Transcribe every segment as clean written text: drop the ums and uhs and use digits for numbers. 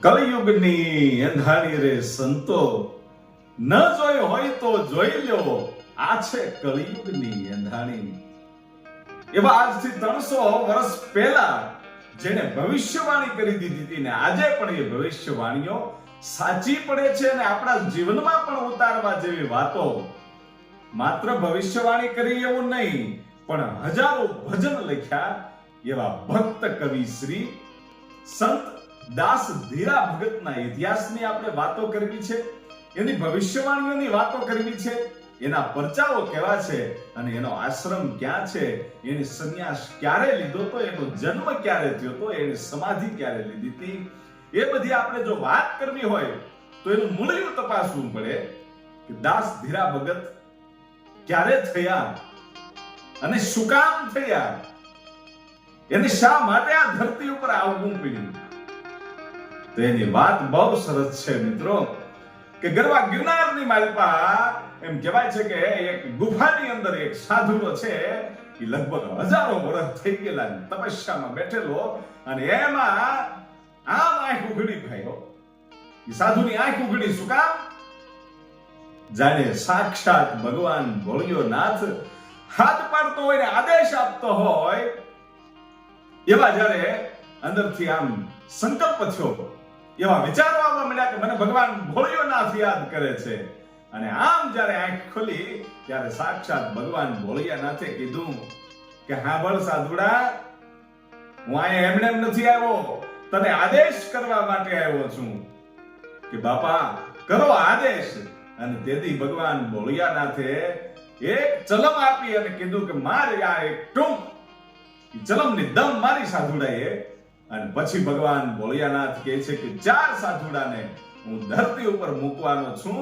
કલયુગની અંધારી રે સંતો, ન જોઈ હોય તો જોઈ લ્યો, આ છે કલયુગની અંધારી. એવા આજથી 300 વર્ષ પહેલા જેને ભવિષ્યવાણી કરી દીધી હતી ને આજે પણ એ ભવિષ્યવાણીઓ સાચી પડે છે અને આપણા જીવનમાં પણ ઉતારવા જેવી વાતો. માત્ર ભવિષ્યવાણી કરી એવું નહીં, પણ હજારો ભજન લખ્યા એવા ભક્ત કવિ શ્રી સંત દાસ ધીરા ભગતના ઇતિહાસની આપણે વાતો કરવી છે, એની ભવિષ્યવાણીઓની વાતો કરવી છે, એના પરચાઓ કેવા છે અને એનો આશ્રમ ક્યાં છે, એની સંન્યાસ ક્યારે લીધો તો, એનો જન્મ ક્યારે થયો તો, એની સમાધિ ક્યારે લીધી હતી, એ બધી આપણે જો વાત કરવી હોય તો એનું મૂળિયું તપાસવું પડે કે દાસ ધીરા ભગત ક્યારે થયા અને શું કામ થયા, એને શા માટે આ ધરતી ઉપર આવવું પડ્યું. તો એની વાત બહુ સરસ છે મિત્રો, કે ગરવા ગિરનારની માલપા એમ કહેવાય છે કે એક ગુફાની અંદર એક સાધુનો છે, એ લગભગ હજારો વર્ષ થઈ ગયેલા તપસ્યામાં બેઠેલો, અને એમાં આમ આંખ ઉઘડી ભાઈઓ, એ સાધુની આંખ ઉઘડી. શું કામ? જાણે સાક્ષાત ભગવાન ભોળિયો નાથ હાથ પાડતો હોય ને આદેશ આપતો હોય એવા જ્યારે અંદરથી આમ સંકલ્પ થયો, એવા વિચારો આવવા મળ્યા કે મને ભગવાન ભોળિયો નાથ યાદ કરે છે. અને આમ જ્યારે આંખ ખોલી ત્યારે સાક્ષાત ભગવાન ભોળિયા નાથે કીધું કે હાંભળ સાધુડા, હું અહીંયા એમને એમ નથી આવ્યો, તને આદેશ કરવા માટે આવ્યો છું કે બાપા કરો આદેશ. અને તેથી ભગવાન ભોળિયા નાથે એક ચલમ આપી અને કીધું કે મારે આ એક ટૂંક ચલમની દમ મારી સાધુડાએ. અને પછી ભગવાન ભોળિયાનાથ કહે છે કે 4 સાધુડાને હું ધરતી ઉપર મૂકવાનો છું,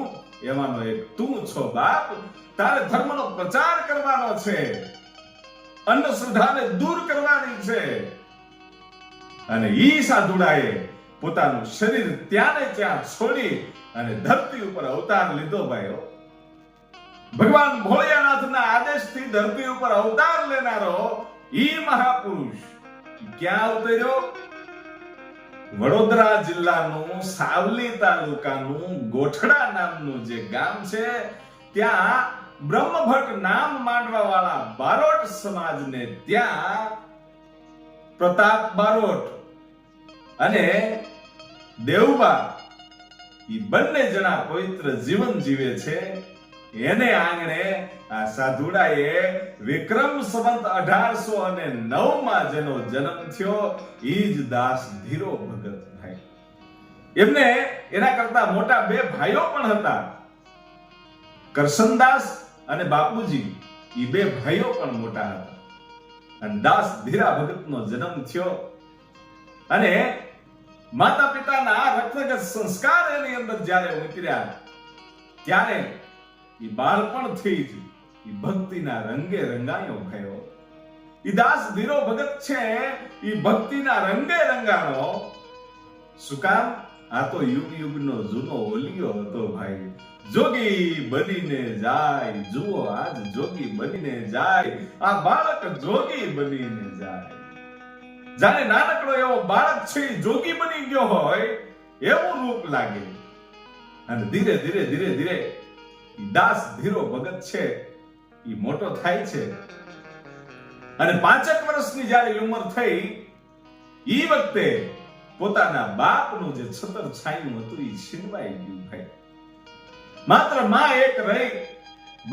એમાંનો એક તું છો બાપ. તારે ધર્મનો પ્રચાર કરવાનો છે, અંધશ્રદ્ધાને દૂર કરવાની છે. અને ઈ સાધુડાએ પોતાનું શરીર ત્યાં ને ત્યાં છોડી અને ધરતી ઉપર અવતાર લીધો ભાઈઓ. ભગવાન ભોળિયાનાથના આદેશથી ધરતી ઉપર અવતાર લેનારો ઈ મહાપુરુષ ક્યાં અવતર્યો? વડોદરા જિલ્લાનું સાવલી તાલુકાનું ગોઠડા નામનું જે ગામ છે, ત્યાં બ્રહ્મભટ્ટ નામ માંડવા વાળા બારોટ સમાજને ત્યાં પ્રતાપ બારોટ અને દેવબા એ બંને જણા પવિત્ર જીવન જીવે છે. એને આંગણે આ સાધુડાએ વિક્રમ સંવત 1809 માં જેનો જન્મ થયો ઈ જ દાસ ધીરો ભગત ભાઈ. એમને એના કરતા મોટા 2 ભાઈઓ પણ હતા, કરશનદાસ અને બાપુજી. ઈ 2 ભાઈઓ પણ મોટા હતા. અને દાસ ધીરા ભગતનો જન્મ થયો અને માતા પિતાના રક્તગત સંસ્કાર એની અંદર જ્યારે ઉતર્યા ત્યારે ઈ બાળપણથી જ ઈ ભક્તિના રંગે રંગાયો ભયો. ઈ દાસ ધીરો ભગત છે, ઈ ભક્તિના રંગે રંગાણો. શું કામ? આ તો યુગ યુગનો જૂનો ઓલિયો હતો ભાઈ. જોગી બનીને જાય, જુઓ આજ જોગી બનીને જાય, આ બાળક જોગી બનીને જાય. જાણે નાનકડો એવો બાળક છે જોગી બની ગયો હોય એવું રૂપ લાગે. અને ધીરે ધીરે ધીરે ધીરે દાસ ધીરો ભગત છે એ મોટો થાય છે. અને 5 વર્ષની જ્યારે ઉંમર થઈ ઈ વખતે પોતાના બાપનું જે છત્ર છાયું હતું એ છીનવાઈ ગયું ભાઈ. માત્ર માં એક રહી,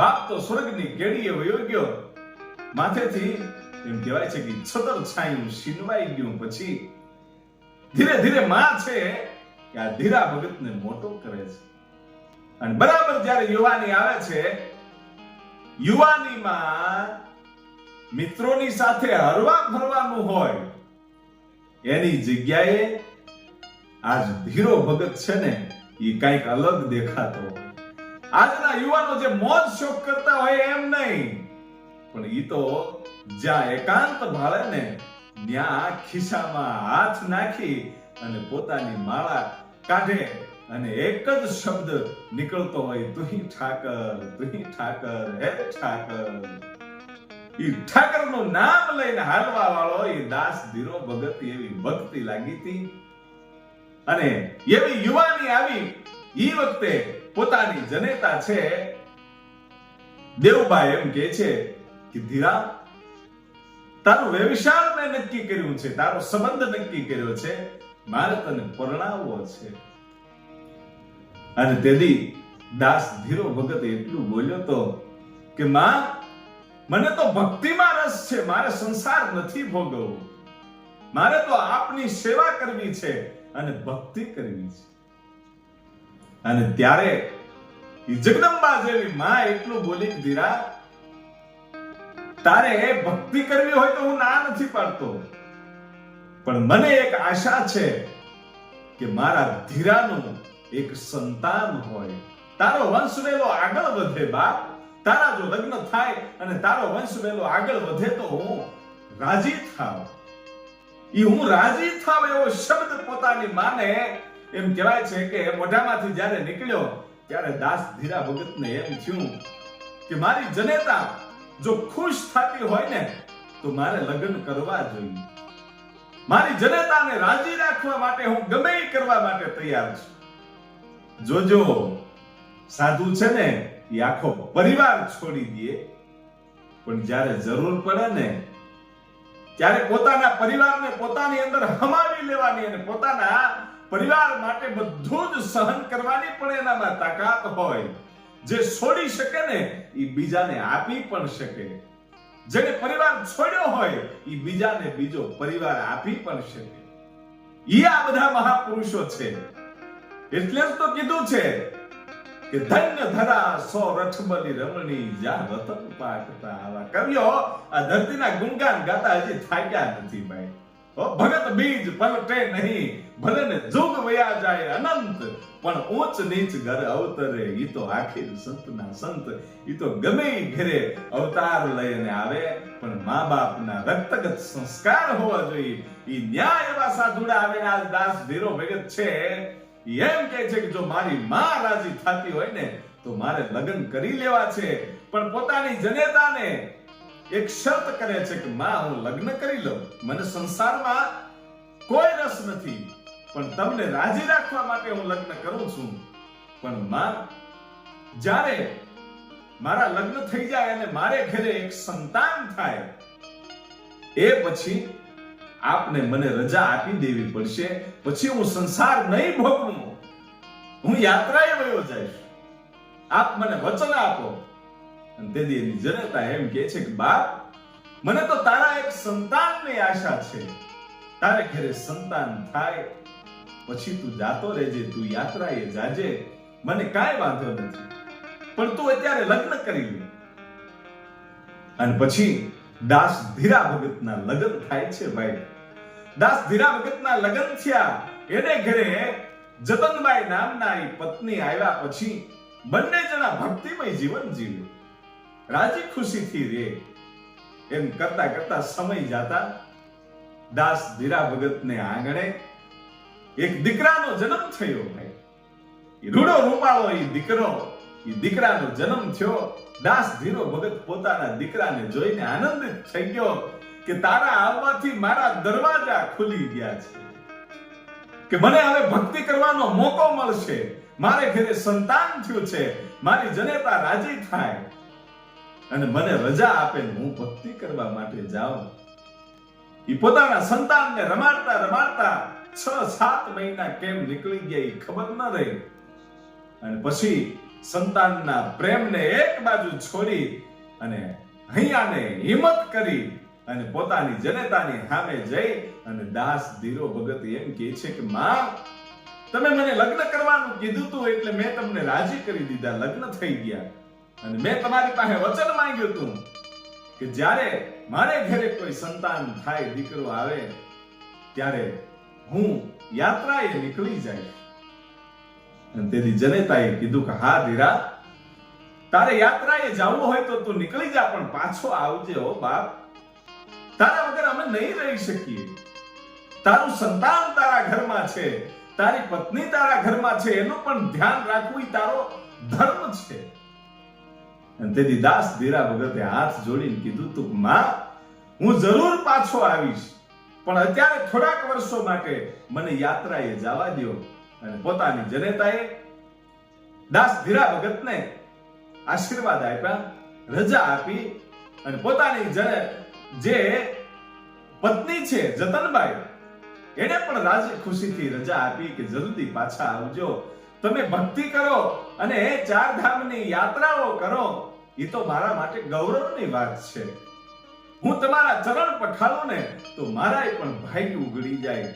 બાપ તો સ્વર્ગની કેડીએ વયો ગયો. માથેથી એમ કહેવાય છે કે છત્ર છાયું છીનવાઈ ગયું. પછી ધીરે ધીરે માં છે કે આ ધીરા ભગતને મોટો કરે છે. અને બરાબર જ્યારે યુવાની આવે છે, યુવાનીમાં મિત્રોની સાથે હરવા ફરવાનું હોય, એની જગ્યાએ આજ ધીરો ભગત છે ને એ કઈક અલગ દેખાતો. આજના યુવાનો જે મોજ શોખ કરતા હોય એમ નહીં, પણ ઈ તો જ્યાં એકાંત ભાળે ને ત્યાં ખિસ્સામાં હાથ નાખી અને પોતાની માળા કાઢે અને એક જ શબ્દ નીકળતો હોય, તુહી ઠાકર, તુહી ઠાકર, હે ઠાકર. ઈ ઠાકરનું નામ લઈને હાલવા વાળો એ દાસ ધીરો ભગત એવી ભક્તિ લાગી હતી. અને એવી યુવાની આવી ઈ વખતે પોતાની જનેતા છે દેવબા એમ કહે છે કે ધીરા, તારું વ્યવસાય મેં નક્કી કર્યું છે, તારો સંબંધ નક્કી કર્યો છે, મારે તને પરણાવવો છે. અને તેથી દાસ ધીરો ભગત એટલું બોલ્યો તો કે માં, મને તો ભક્તિમાં રસ છે, મારે સંસાર નથી ભોગવવો, મારે તો આપની સેવા કરવી છે અને ભક્તિ કરવી છે. અને ત્યારે જગદંબા જેવી માં એટલું બોલી, ધીરા, તારે ભક્તિ કરવી હોય તો હું ના નથી પાડતો, પણ મને એક આશા છે કે મારા ધીરાનું એક સંતાન હોય, તારો વંશ વેલો આગળ વધે. બાપ, તારા જો લગ્ન થાય અને તારો વંશ વેલો આગળ વધે તો હું રાજી થાવ. હું રાજી થાવ એવો શબ્દ પોતાની માને એમ કહેવાય છે કે મોઢામાંથી જ્યારે નીકળ્યો ત્યારે દાસ ધીરા ભગતને એમ થયું કે મારી જનેતા જો ખુશ થતી હોય ને તો મારે લગ્ન કરવા જોઈએ. મારી જનેતાને રાજી રાખવા માટે હું ગમે એ કરવા માટે તૈયાર છું. જોજો, સાધુ છે ને એ આખો પરિવાર છોડી દે, પણ જ્યારે જરૂર પડે ને ત્યારે પોતાના પરિવારને પોતાની અંદર હમાવી લેવાની અને પોતાના પરિવાર માટે બધું જ સહન કરવાની પણ એનામાં તાકાત હોય. જે છોડી શકે ને એ બીજાને આપી પણ શકે. જેને પરિવાર છોડ્યો હોય એ બીજાને બીજો પરિવાર આપી પણ શકે. એ આ બધા મહાપુરુષો છે. એટલે જ તો કીધું છે કે ધન્ય ધરા સો રઠબલી રમણી જા રતન પાકતા. આવા કવિઓ આ ધરતીના ગુણગાન ગાતા હજી થાક્યા નથી ભાઈ. ભગત બીજ પલટે નહીં, ભલે ને જુગ વયા જાય અનંત, પણ ઊંચ નીચ ઘર અવતરે. ઈ તો આખિર સંતના સંત, ઈ તો ગમે ઘરે અવતાર લઈને આવે, પણ મા બાપના રક્તગત સંસ્કાર હોવા જોઈએ. ઈ ન્યાય એવા સાધુડા આવે. આજ દાસ ધીરો ભગત છે એમ કહે છે કે જો મારી માં રાજી થતી હોય ને તો મારે લગ્ન કરી લેવા છે, પણ પોતાની જનેતાને એક શરત કરે છે કે માં, હું લગ્ન કરી લઉં, મને સંસારમાં કોઈ રસ નથી, પણ તમને રાજી રાખવા માટે હું લગ્ન કરું છું. પણ માં, જ્યારે મારા લગ્ન થઈ જાય અને મારે ઘરે એક સંતાન થાય એ પછી આપને મને રજા આપી દેવી પડશે. પછી હું સંસાર નહીં ભોગવું, હું યાત્રાએ વયો જઈશ. આપ મને વચન આપો. અને તેથી એની જનતા એમ કહે છે કે બાપ, મને તો તારા એક સંતાનની આશા છે. તારે ઘરે સંતાન થાય પછી તું જાતો રહેજે, તું યાત્રાએ જાજે, મને કાંઈ વાંધો નથી, પણ તું અત્યારે લગ્ન કરી લે. અને પછી દાસ ધીરા ભગતના લગ્ન થાય છે ભાઈ. દાસ ધીરા ભગતના લગ્ન થયા, એને ઘરે જતનબાઈ નામના એ પત્ની આવ્યા. પછી બંને જણા ભક્તિમય જીવન જીવે, રાજી ખુશીથી રહે. એમ કરતા કરતા સમય જાતા દાસ ધીરા ભગતને આંગણે એક દીકરાનો જન્મ થયો ભાઈ. રૂડો રૂપાળો એ દીકરાનો જન્મ થયો. દાસ ધીરો ભગત પોતાના દીકરાને જોઈને આનંદિત થઈ ગયો કે તારા આવવાથી મારા દરવાજા ખુલી ગયા છે, કે મને હવે ભક્તિ કરવાનો મોકો મળશે, મારે ઘરે સંતાન થયું છે, મારી જનેતા રાજી થાય અને મને રજા આપે ને હું ભક્તિ કરવા માટે જાઉં. એ પોતાના સંતાનને રમાડતા રમાડતા 6-7 મહિના કેમ નીકળી ગયા એ ખબર ન રહી. અને પછી સંતાનના પ્રેમને એક બાજુ છોડી અને હૈયાને હિંમત કરી અને પોતાની જનેતાની સામે જઈ અને દાસ ધીરો ભગત એમ કહે છે કે માં, તમે મને લગ્ન કરવાનું કીધું હતું એટલે મેં તમને રાજી કરી દીધા, લગ્ન થઈ ગયા. અને મેં તમારી પાસે વચન માંગ્યું હતું કે જ્યારે મારે ઘરે કોઈ સંતાન થાય, દીકરો આવે, ત્યારે હું યાત્રાએ નીકળી જાય. અને તેથી જનેતાએ કીધું કે હા ધીરા, તારે યાત્રાએ જવું હોય તો તું નીકળી જા, પણ પાછો આવજે હો બાપ. તારા વગર અમે નહીં રહી શકીએ. તારું સંતાન તારા ઘરમાં છે, તારી પત્ની તારા ઘરમાં છે, એનું પણ ધ્યાન રાખવું એ તારો ધર્મ છે. અને તેથી દાસ ધીરા ભગતે હાથ જોડીને કીધું તું માં, હું જરૂર પાછો આવીશ, પણ અત્યારે થોડાક વર્ષો માટે મને યાત્રાએ જવા દો. અને પોતાની જનેતાએ દાસ ધીરા ભગતને આશીર્વાદ આપ્યા, રજા આપી અને પોતાની જે પત્ની છે જતનબાઈ, એને પણ રાજી ખુશીથી રજા આપી કે જલ્દી પાછા આવજો, તમે ભક્તિ કરો અને ચાર ધામની યાત્રાઓ કરો, એ તો મારા માટે ગૌરવની વાત છે. હું તમારા ચરણ પખાળું ને તો મારાય પણ ભાગ્ય ઉગડી જાય,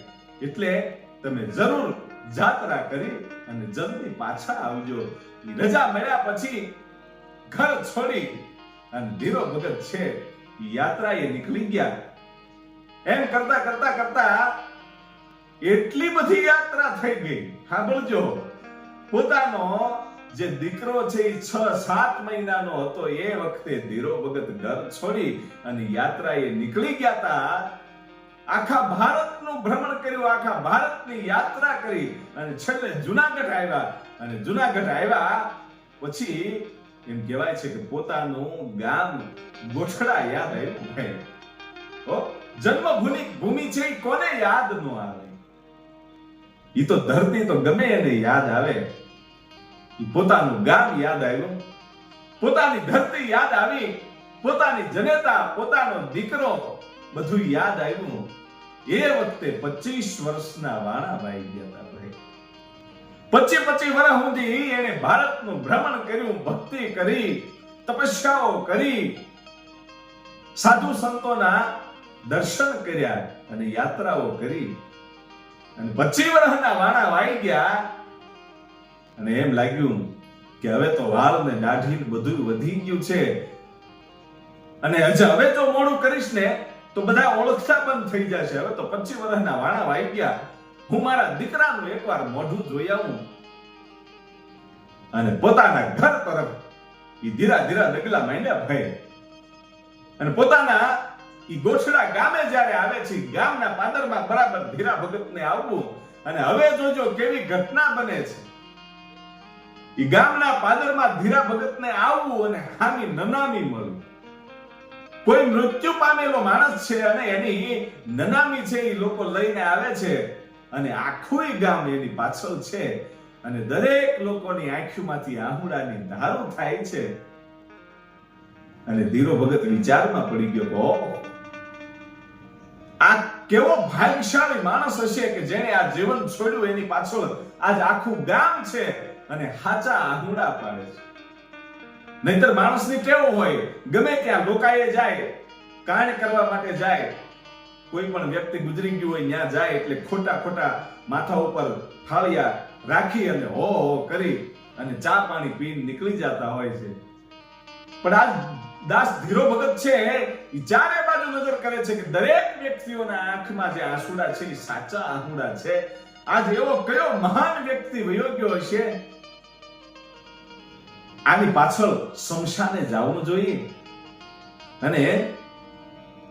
એટલે તમે જરૂર જાત્રા કરી અને જલ્દી પાછા આવજો. રજા મળ્યા પછી ઘર છોડી અને ધીરો ભગત છે યાત્રાએ નીકળી ગયા. એમ કરતા કરતા કરતા એટલી બધી યાત્રા થઈ ગઈ. સાંભળજો, પોતાનો જે દીકરો છે એ 6-7 મહિનાનો હતો એ વખતે ધીરો ભગત ઘર છોડી અને યાત્રાએ નીકળી ગયા હતા. આખા ભારતનું ભ્રમણ કર્યું, આખા ભારતની યાત્રા કરી અને છેલ્લે જુનાગઢ આવ્યા. અને જુનાગઢ આવ્યા પછી એમ કહેવાય છે કે પોતાનું ગામ ગોઠડા યાદ આવ્યું. ભાઈ જન્મભૂમિ છે એ કોને યાદ ન આવે? ઈ તો ધરતી તો ગમે એને યાદ આવે. પોતાનું ગામ યાદ આવ્યું, પોતાની ધરતી યાદ આવી, પોતાની જનેતા, પોતાનો દીકરો, બધું યાદ આવ્યું. એ વખતે 25 વર્ષના વાણા વાઈ ગયા હતા. 25 વર્ષ સુધી એને ભારતનું ભ્રમણ કર્યું, ભક્તિ કરી, તપસ્યાઓ કરી, સાધુ સંતોના દર્શન કર્યા અને યાત્રાઓ કરી. અને 25 વર્ષના વાણા વાઈ ગયા અને એમ લાગ્યું કે હવે તો વાળ ને દાઢી બધું વધી ગયું છે અને હવે જો મોડું કરીશ ને તો બધા ઓળખતા બંધ થઈ જશે. હવે તો 25 વર્ષના વાણા વાઈ ગયા, હું મારા દીકરાનું એકવાર મોઢું જોઈ આવું. અને પોતાના ઘર તરફ ધીરા ધીરા ડગલા માંડ્યા ભાઈ. અને પોતાના ગોઠડા ગામે જ્યારે આવે છે, ગામના પાદરમાં બરાબર ધીરા ભગતને આવવું. અને હવે જોજો કેવી ઘટના બને છે. ગામના પાદરમાં ધીરા ભગતને આવવું અને હામી નનામી મળવું. કોઈ મૃત્યુ પામેલો માણસ છે અને એની નનામી છે એ લોકો લઈને આવે છે અને આખું ગામ એની પાછળ છે અને દરેક લોકોની આંખોમાંથી આહુડાની ધારો થાય છે. અને ધીરો ભગત વિચારમાં પડી ગયો, આ કેવો ભાગ્યશાળી માણસ હશે કે જેણે આ જીવન છોડ્યું, એની પાછળ આજ આખું ગામ છે અને હાચા આહુડા પાડે છે. નહીતર માણસની ટેવ હોય ગમે ત્યાં લોકાએ જાય, કાંડ કરવા માટે જાય, કોઈ પણ વ્યક્તિ ગુજરી ગયું હોય ત્યાં જાય એટલે ખોટા માથા ઉપર થાળિયા રાખી અને હો કરી અને ચા પાણી પીને નીકળી જતા હોય છે. પણ આ દાસ ધીરો ભગત છે એ ચારે બાજુ નજર કરે છે કે દરેક વ્યક્તિઓના આંખમાં જે આંસુડા છે એ સાચા આંસુડા છે. આજ એવો કયો મહાન વ્યક્તિ વયો ગયો હશે, આની પાછળ શમશાને જવું જોઈએ અને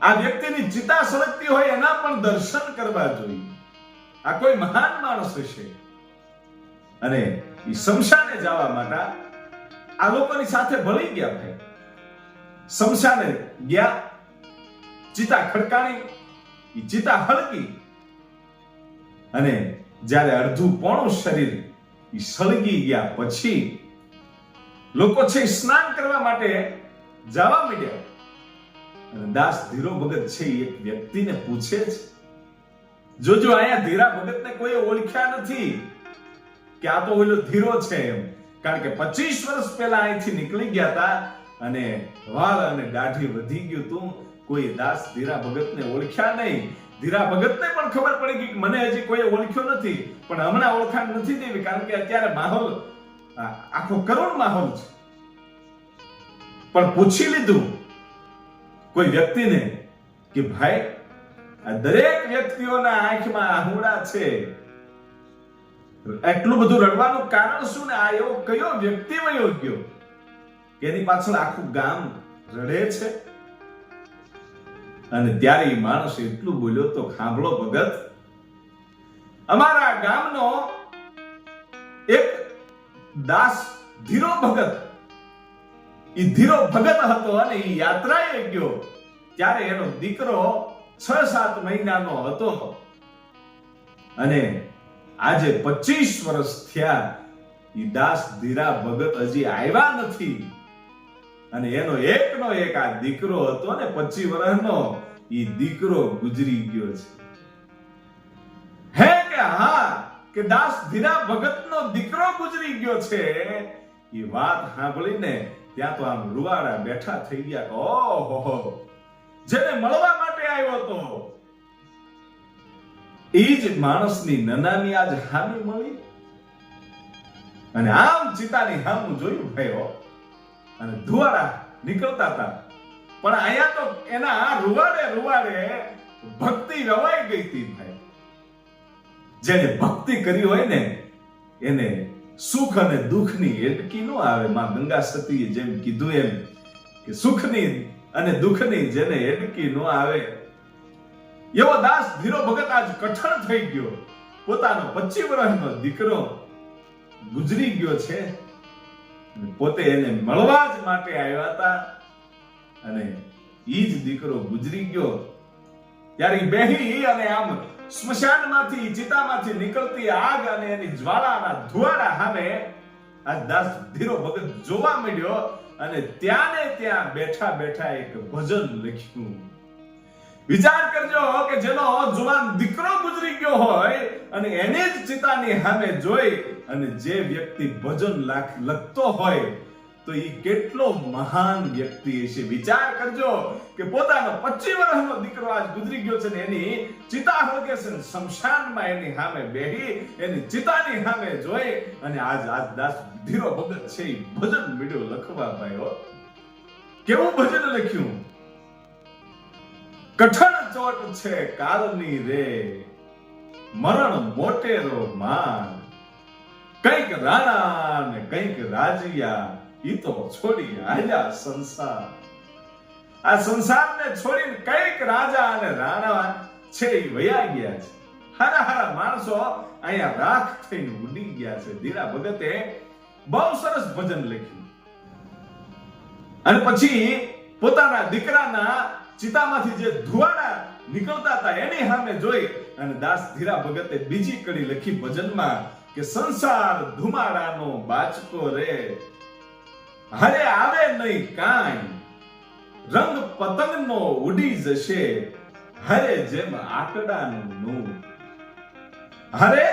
આ વ્યક્તિની ચિતા સળગતી હોય એના પણ દર્શન કરવા જોઈએ. આ કોઈ મહાન માણસ હશે. અને એ શમશાને જવા માટે આ લોકોની સાથે ભળી ગયા ભાઈ. શમશાને ગયા, ચિતા ખડકાણી, એ ચિતા હળગી અને જ્યારે અડધું પોણું શરીર એ સળગી ગયા પછી લોકો છે સ્નાન કરવા માટે જવા માંડ્યા. અને દાસ ધીરો ભગત છે એક વ્યક્તિને પૂછે છે, જોજો અહીંયા ધીરા ભગતને કોઈ ઓળખ્યા નથી કે આ તો ઓલો ધીરો છે એમ, કારણ કે 25 વર્ષ પહેલા અહીંથી નીકળી ગયા હતા અને વાળ અને દાઢી વધી ગયું તું. કોઈ દાસ ધીરા ભગતને ઓળખ્યા નહીં. ધીરા ભગતને પણ ખબર પડી ગઈ કે મને હજી કોઈ ઓળખ્યો નથી, પણ હમણાં ઓળખાણ નથી દેવી, કારણ કે અત્યારે માહોલ આખો કરુણ માહોલ છે. પણ પૂછી લીધું કોઈ વ્યક્તિને કે ભાઈ આ દરેક વ્યક્તિઓના આંખમાં આહુડા છે, એટલું બધું રડવાનું કારણ શું ને? આ એવો કયો વ્યક્તિ વયો ગયો એની પાછળ આખું ગામ રડે છે? અને ત્યારે એ માણસ એટલું બોલ્યો તો, સાંભળો ભગત, અમારા ગામનો એક દાસ ધીરો ભગત, ઈ ધીરો ભગત હતો અને ઈ યાત્રાએ ગયો ત્યારે એનો દીકરો 6-7 મહિનાનો હતો અને આજે 25 વર્ષ થયા, ઈ દાસ ધીરા ભગત હજી આવ્યા નથી અને એનો એકનો એક આ દીકરો હતો ને 25 વર્ષનો, ઈ દીકરો ગુજરી ગયો છે. હે કે હા કે દાસ ધીરા ભગતનો દીકરો ગુજરી ગયો છે, ઈ વાત સાંભળીને ત્યાં તો આમ રૂવાડા બેઠા થઈ ગયા કે ઓહો, જેને મળવા માટે આવ્યો હતો ઈ જ માણસની નનાની આજ હામી મળી. અને આમ ચિતાની હામું જોયું ભાઈઓ અને ધુવાડા નીકળતા હતા, પણ અહીંયા તો એના રૂવાડે રૂવાડે ભક્તિ રવાઈ ગઈ હતી ભાઈ. જેને ભક્તિ કરી હોય ને એને સુખ અને દુઃખની એટકી ન આવે. માં ગંગા સતીએ જેમ કીધું એમ કે સુખની અને દુઃખની જેને એટકી ન આવે, એવો દાસ ધીરો ભગત આજ કઠણ થઈ ગયો. પોતાનો 25 વર્ષનો દીકરો ગુજરી ગયો છે, પોતે એને મળવા જ માટે આવ્યા હતા અને ઈ જ દીકરો ગુજરી ગયો. ત્યારે બેહી અને આમ સ્મશાનમાંથી ચિતામાંથી નીકળતી આગ અને એની જ્વાળાના ધુવાડા સામે આ દાસ ધીરો ભગત જોવા મળ્યો અને ત્યાં ને ત્યાં બેઠા બેઠા એક ભજન લખ્યું. વિચાર કરજો કે જેનો જુવાન દીકરો ગુજરી ગયો હોય અને એને જ ચિતાની સામે જોઈ અને જે વ્યક્તિ ભજન લખતો હોય તો એ કેટલો મહાન વ્યક્તિ હશે. વિચાર કરજો કે પોતાનો 25 વર્ષનો દીકરો આજ ગુજરી ગયો છે ને એની ચિતા હળગે છે, શમશાનમાં એની સામે બેહી એની ચિતાની સામે જોઈ અને આજ દાસ ધીરો ભગત છે એ ભજન મીડ્યો લખવા ભાઈઓ. કેવું ભજન લખ્યું? કઠણ ચોટ છે કાળની રે, મરણ મોટેરો માન, કઈક રાણા ને કઈક રાજિયા, ઈ તો છોડી આલ્યા સંસાર. આ સંસારને છોડીને કઈક રાજા અને રાણા છે એ વયા ગયા છે. હારા હારા માણસો અહીંયા રાખ થઈને ઉડી ગયા છે. ધીરા ભગતે બહુ સરસ ભજન લખ્યું અને પછી પોતાના દીકરાના ચિતામાંથી જે ધુવાડા નીકળતા હતા એની સામે જોઈ અને દાસ ધીરા ભગતે બીજી કડી લખી ભજનમાં કે સંસાર ધુમાડાનો બાચકો રે, હરે આવે નહીં કાંઈ, રંગ પતંગનો ઉડી જશે, હરે જેમ આકડાનું નૂર. હરે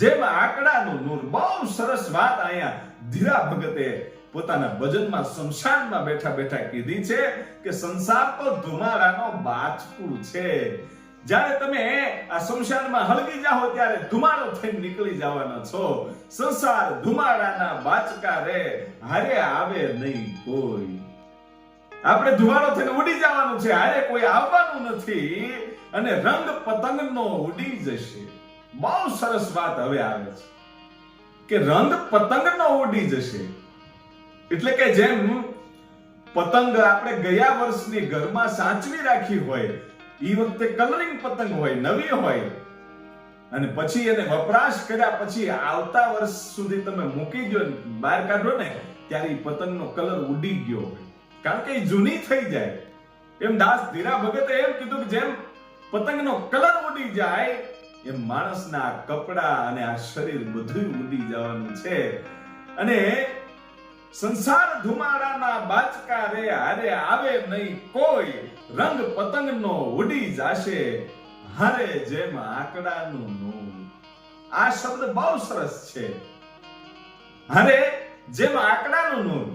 જેમ આકડાનું નૂર. બહુ સરસ વાત અહીંયા ધીરા ભગતે પોતાના ભજનમાં શમશાનમાં બેઠા બેઠા કીધી છે કે સંસાર તો ધુમાડાનો બાચકું છે. જ્યારે તમે આ શમશાનમાં હળગી જાઓ ત્યારે ધુમાડો થઈને નીકળી જવાના છો. સંસાર ધુમાડાના બાચકા રે, હારે આવે નહીં કોઈ. આપણે ધુમાડો થઈને ઉડી જવાનું છે, હારે કોઈ આવવાનું નથી અને રંગ પતંગનો ઉડી જશે. બહુ સરસ વાત હવે આવે છે કે રંગ પતંગનો ઉડી જશે. એટલે કે જેમ પતંગ આપણે ગયા વર્ષની ઘરમાં સાચવી રાખી હોય, ઈ વખતે કલરિંગ પતંગ હોય, નવી હોય અને પછી એને વપરાશ કર્યા પછી આવતા વર્ષ સુધી તમે મૂકી દો બહાર કાઢો ને ત્યારે ઈ પતંગનો કલર ઉડી ગયો હોય, કારણ કે ઈ જૂની થઈ જાય. એમ દાસ ધીરા ભગતે એમ કીધું કે જેમ પતંગનો કલર ઉડી જાય એમ માણસના કપડા અને આ શરીર બધું ઉડી જવાનું છે. અને સંસાર ધુમાડાના બાચકા રે, હારે આવે નહીં કોઈ, રંગ પતંગનો ઉડી જાશે, હારે જેમ આકડાનું નૂર. આ શબ્દ બહુ સરસ છે. હારે જેમ આકડાનું નૂર.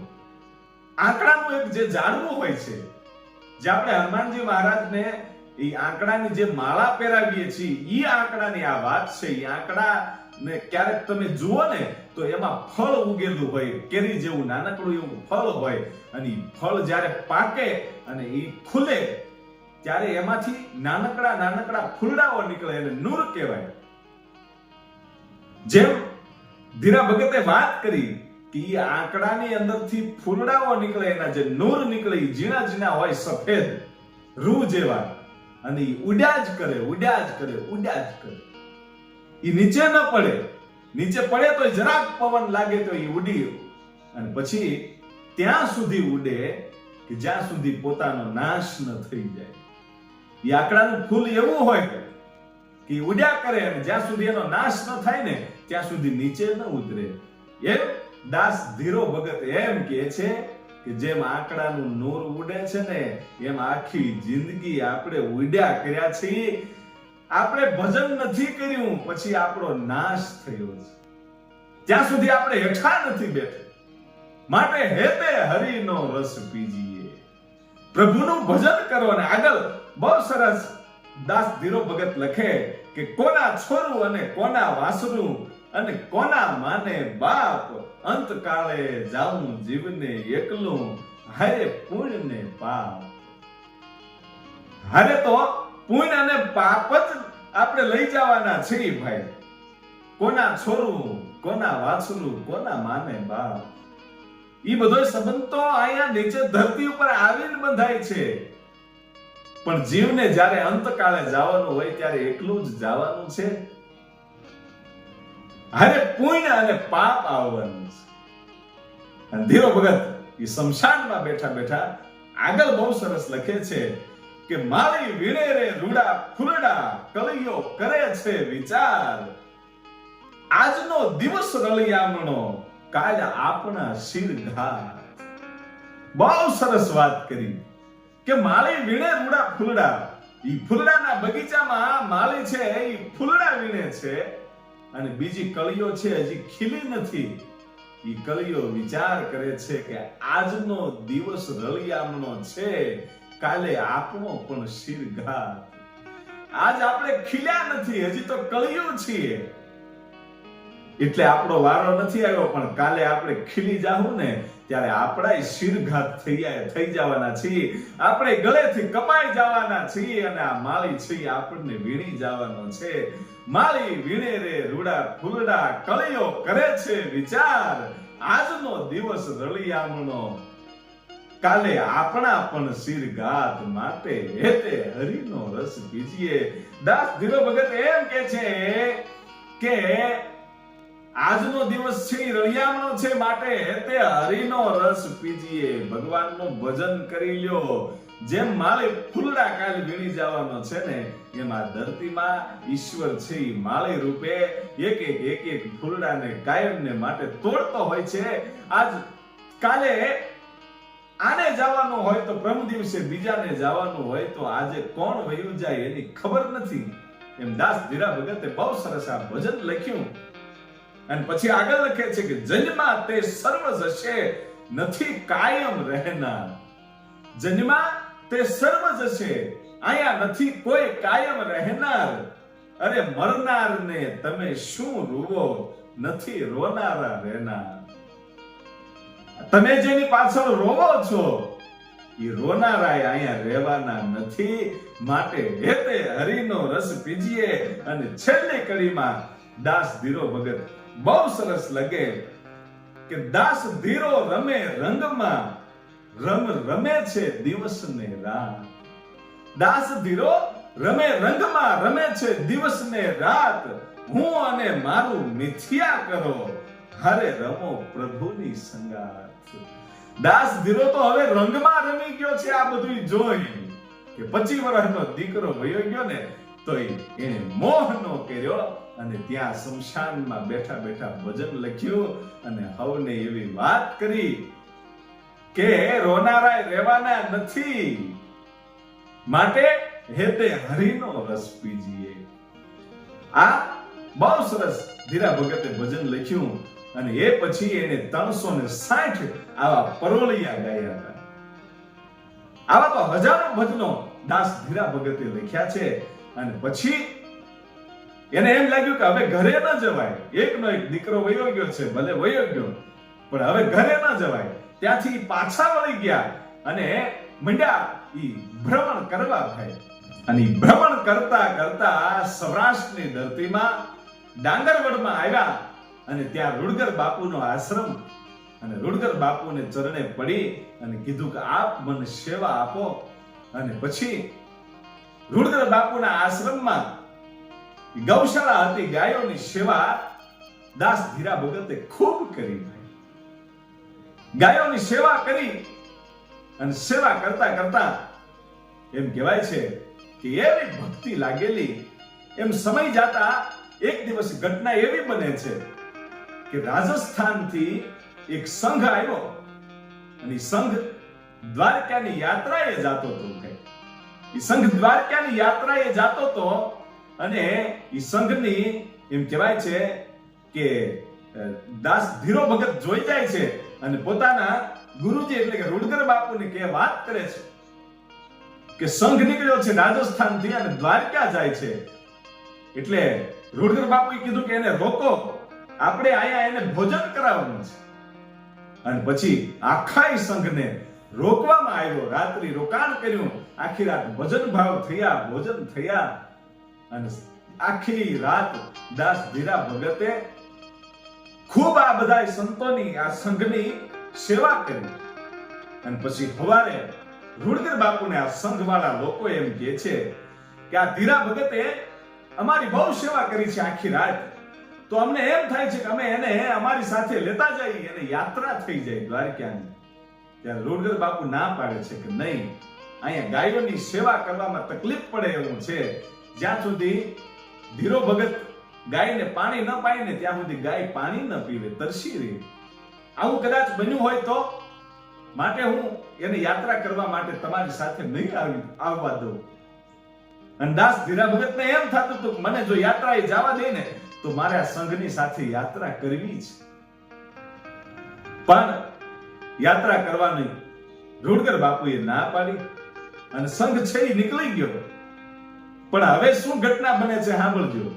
આંકડાનું એક જે ઝાડવું હોય છે, જે આપણે હનુમાનજી મહારાજને એ આંકડાની જે માળા પહેરાવીએ છીએ, ઈ આંકડાની આ વાત છે. ઈ આંકડા ને ક્યારેક તમે જુઓ ને તો એમાં ફળ ઉગેલું હોય, કેરી જેવું નાનકડું એવું ફળ હોય અને ઈ ફળ જ્યારે પાકે અને ઈ ખુલે ત્યારે એમાંથી નાનકડા નાનકડા ફૂલડાઓ નીકળે, એને નૂર કહેવાય. જેમ ધીરા ભગતે વાત કરી કે ઈ આંકડાની અંદરથી ફૂલડાઓ નીકળે, એના જે નૂર નીકળે ઈ ઝીણા ઝીણા હોય, સફેદ રૂ જેવા, અને ઈ ઉડ્યા જ કરે, ઉડ્યા જ કરે, ઉડ્યા જ કરે. ઈ નીચે ન પડે, નીચે પડે તો જરાક પવન લાગે તો ઈ ઉડી અને પછી ત્યાં સુધી ઉડે કે જ્યાં સુધી પોતાનો નાશ ન થઈ જાય. એ આકડાનું ફૂલ એવું હોય કે ઉડ્યા કરે અને જ્યાં સુધી એનો નાશ ન થાય ને ત્યાં સુધી નીચે ન ઉતરે. એમ દાસ ધીરો ભગત એમ કહે છે કે જેમ આંકડાનું નૂર ઉડે છે ને એમ આખી જિંદગી આપણે ઉડ્યા કર્યા છીએ, આપણે ભજન નથી કર્યું પછી આપણો નાશ થયો છે. ત્યાં સુધી આપણે હેઠા નથી બેઠા. માટે હેતે હરિનો રસ પીજીએ, પ્રભુનું ભજન કરો. અને આગળ બહુ સરસ દાસ ધીરો ભગત લખે કે કોના છોરું અને કોના વાસરું અને કોના માને બાપ, અંતકાળે જાઉં જીવને એકલું, હારે પુણ્ય ને પાપ. હારે તો પુણ્ય અને પાપ જ આપણે લઈ જવાના છીએ ભાઈ. કોના છોરું, કોના વાછરું, કોના માને બાપ. ઈ બધો સંબંધ તો અહીંયા નીચે ધરતી ઉપર આવીને બંધાય છે. પણ જીવને જ્યારે અંતકાળે જવાનું હોય ત્યારે એકલું જ જવાનું છે. હારે પુણ્ય અને પાપ આવવાનું છે. અને ધીરો ભગત એ શમશાનમાં બેઠા બેઠા આગળ બહુ સરસ લખે છે કે મારી વીણે રે રૂડા ફૂલડા, કળિયો કરે છે વિચાર, આજનો દિવસ રળિયામણો, કાલ આપણા શિર ઘાત. બહુ સરસ વાત કરી કે માળી વીણે રૂડા ફૂલડા. ઈ ફૂલડાના બગીચામાં માળી છે ઈ ફૂલડા વીણે છે અને બીજી કળીઓ છે હજી ખીલી નથી. ઈ કળીઓ વિચાર કરે છે કે આજનો દિવસ રળિયામણો છે, કાલે આપણો પણ શિર ઘાત. આજ આપણે ખીલ્યા નથી, હજી તો કળીઓ છીએ એટલે આપણો વારો નથી આવ્યો, પણ કાલે આપણે ખીલી જાહું ને ત્યારે આપણા શિરઘાત થઈ જવાના છીએ, આપણે ગળેથી કપાઈ જવાના છીએ અને આ માળી છે આપણને વીણી જવાનો છે. માળી વીણે રે રૂડા ફૂલડા, કળિયો કરે છે વિચાર, આજનો દિવસ રળિયામણો, કાલે આપણા પણ શિરઘાત, માટે હેતે હરિનો રસ પીજીએ. દાસ ધીરો ભગત એમ કે છે કે આજનો દિવસ છે રળિયામણો છે, માટે હેતે હરિનો રસ પીજીએ. ભગવાનનું ભજન કરી લ્યો. જેમ માળી ફૂલડા કાલ વીણી જવાનો છે ને એમ આ ધરતીમાં ઈશ્વર છે ઈ માળી રૂપે એક એક ફૂલડાને કાયમને માટે તોડતો હોય છે. આજ કાલે આને જવાનું હોય તો પ્રમ દિવસે બીજાને જવાનું હોય તો આજે કોણ વયું જાય એની ખબર નથી. એમ દાસ ધીરા ભગતે બહુ સરસ આ ભજન લખ્યું. અને પછી આગળ લખે છે કે જન્મા તે સર્વ જશે, નથી કાયમ રહેનાર. જન્મા તે સર્વ જશે, આયા નથી કોઈ કાયમ રહેનાર. અરે મરનાર ને તમે શું રૂવો, નથી રોનારા રહેનાર. તમે જેની પાછળ રોવો છો એ રોનારા અહીંયા રહેવાના નથી. માટે હેતે હરિનો રસ પીજીએ. અને છેલ્લી કડીમાં દાસ ધીરો ભગત બહુ સરસ લગે કે દાસ ધીરો રમે રંગમાં, રમે છે દિવસ ને રાત. દાસ ધીરો રમે રંગમાં, રમે છે દિવસ ને રાત. હું અને મારું મિથ્યા કરો, હારે રમો પ્રભુની સંગાત. દાસ ધીરો તો હવે રંગમાં રમી ગયો છે. આ બધું જોઈ કે 25 વર્ષનો દીકરો વયો ગયો ને તો એને મોહ નો કર્યો અને ત્યાં શમશાનમાં બેઠા બેઠા ભજન લખ્યું અને હવને એવી વાત કરી કે રોનારાય રહેવાના નથી, માટે હેતે હરિનો રસ પીજીએ. આ બહુ સરસ ધીરા ભગતે ભજન લખ્યું અને એ પછી એને 360 આવા પરોળિયા ગાયા હતા. આવા તો હજારો ભજનો દાસ ધીરા ભગતે લખ્યા છે. અને પછી એને એમ લાગ્યું કે હવે ઘરે ન જવાય. એકનો એક દીકરો વયો ગયો છે, ભલે વયો ગયો પણ હવે ઘરે ન જવાય. ત્યાંથી પાછા વળી ગયા અને મંડ્યા ઈ ભ્રમણ કરવા ભાઈ. અને ભ્રમણ કરતા કરતા સૌરાષ્ટ્રની ધરતીમાં ડાંગરવડમાં આવ્યા અને ત્યાં રૂડગર બાપુનો આશ્રમ. અને રૂડગર બાપુને ચરણે પડી અને કીધું કે આપ મને સેવા આપો. અને પછી રૂડગર બાપુના આશ્રમમાં ગૌશાળા હતી, ગાયોની સેવા દાસ ધીરા ભગતે ખૂબ કરી. ગાયોની સેવા કરી અને સેવા કરતા કરતા એમ કહેવાય છે કે એવી ભક્તિ લાગેલી. એમ સમય જાતા એક દિવસ ઘટના એવી બને છે કે રાજસ્થાનથી એક સંઘ આવ્યો અને સંઘ દ્વારકાની યાત્રાએ જતો હતો. એ સંઘ દ્વારકાની યાત્રાએ જતો હતો અને એ સંઘની એમ કહેવાય છે કે દાસ ધીરો ભગત જોઈ જાય છે અને પોતાના ગુરુજી એટલે કે રૂડગર બાપુને કે વાત કરે છે કે સંઘ નીકળ્યો છે રાજસ્થાનથી અને દ્વારકા જાય છે. એટલે રૂડગર બાપુએ કીધું કે એને રોકો, આપણે અહીંયા એને ભોજન કરાવવાનું છે. અને પછી આખા સંઘને રોકવામાં આવ્યો. રાત્રિ રોકાણ કર્યું, આખી રાત ભજન ભાવ થયા, ભોજન થયા અને આખી રાત દાસ ધીરા ભગતે ખૂબ આ બધા સંતોની આ સંઘની સેવા કરી. અને પછી સવારે રૂડગર બાપુને આ સંઘવાળા લોકો એમ કહે છે કે આ ધીરા ભગતે અમારી બહુ સેવા કરી છે આખી રાત, તો અમને એમ થાય છે કે અમે એને અમારી સાથે લેતા જઈએ, એને યાત્રા થઈ જાય દ્વારકાની. ત્યારે રૂડગર બાપુ ના પાડે છે કે નહીં, અહીંયા ગાયોની સેવા કરવામાં તકલીફ પડે એવું છે. જ્યાં સુધી ધીરો ભગત ગાયને પાણી ન પાય ને ત્યાં સુધી ગાય પાણી ન પીવે, તરસી રહે. આવું કદાચ બન્યું હોય તો માટે હું એને યાત્રા કરવા માટે તમારી સાથે નહીં આવવા દઉં. અને દાસ ધીરા ભગતને એમ થતું હતું કે મને જો યાત્રાએ જવા દે ને તો મારે આ સંઘની સાથે યાત્રા કરવી છે. પણ યાત્રા કરવાની રૂડગર બાપુએ ના પાડી અને સંઘ છે એ નીકળી ગયો. પણ હવે શું ઘટના બને છે સાંભળજો.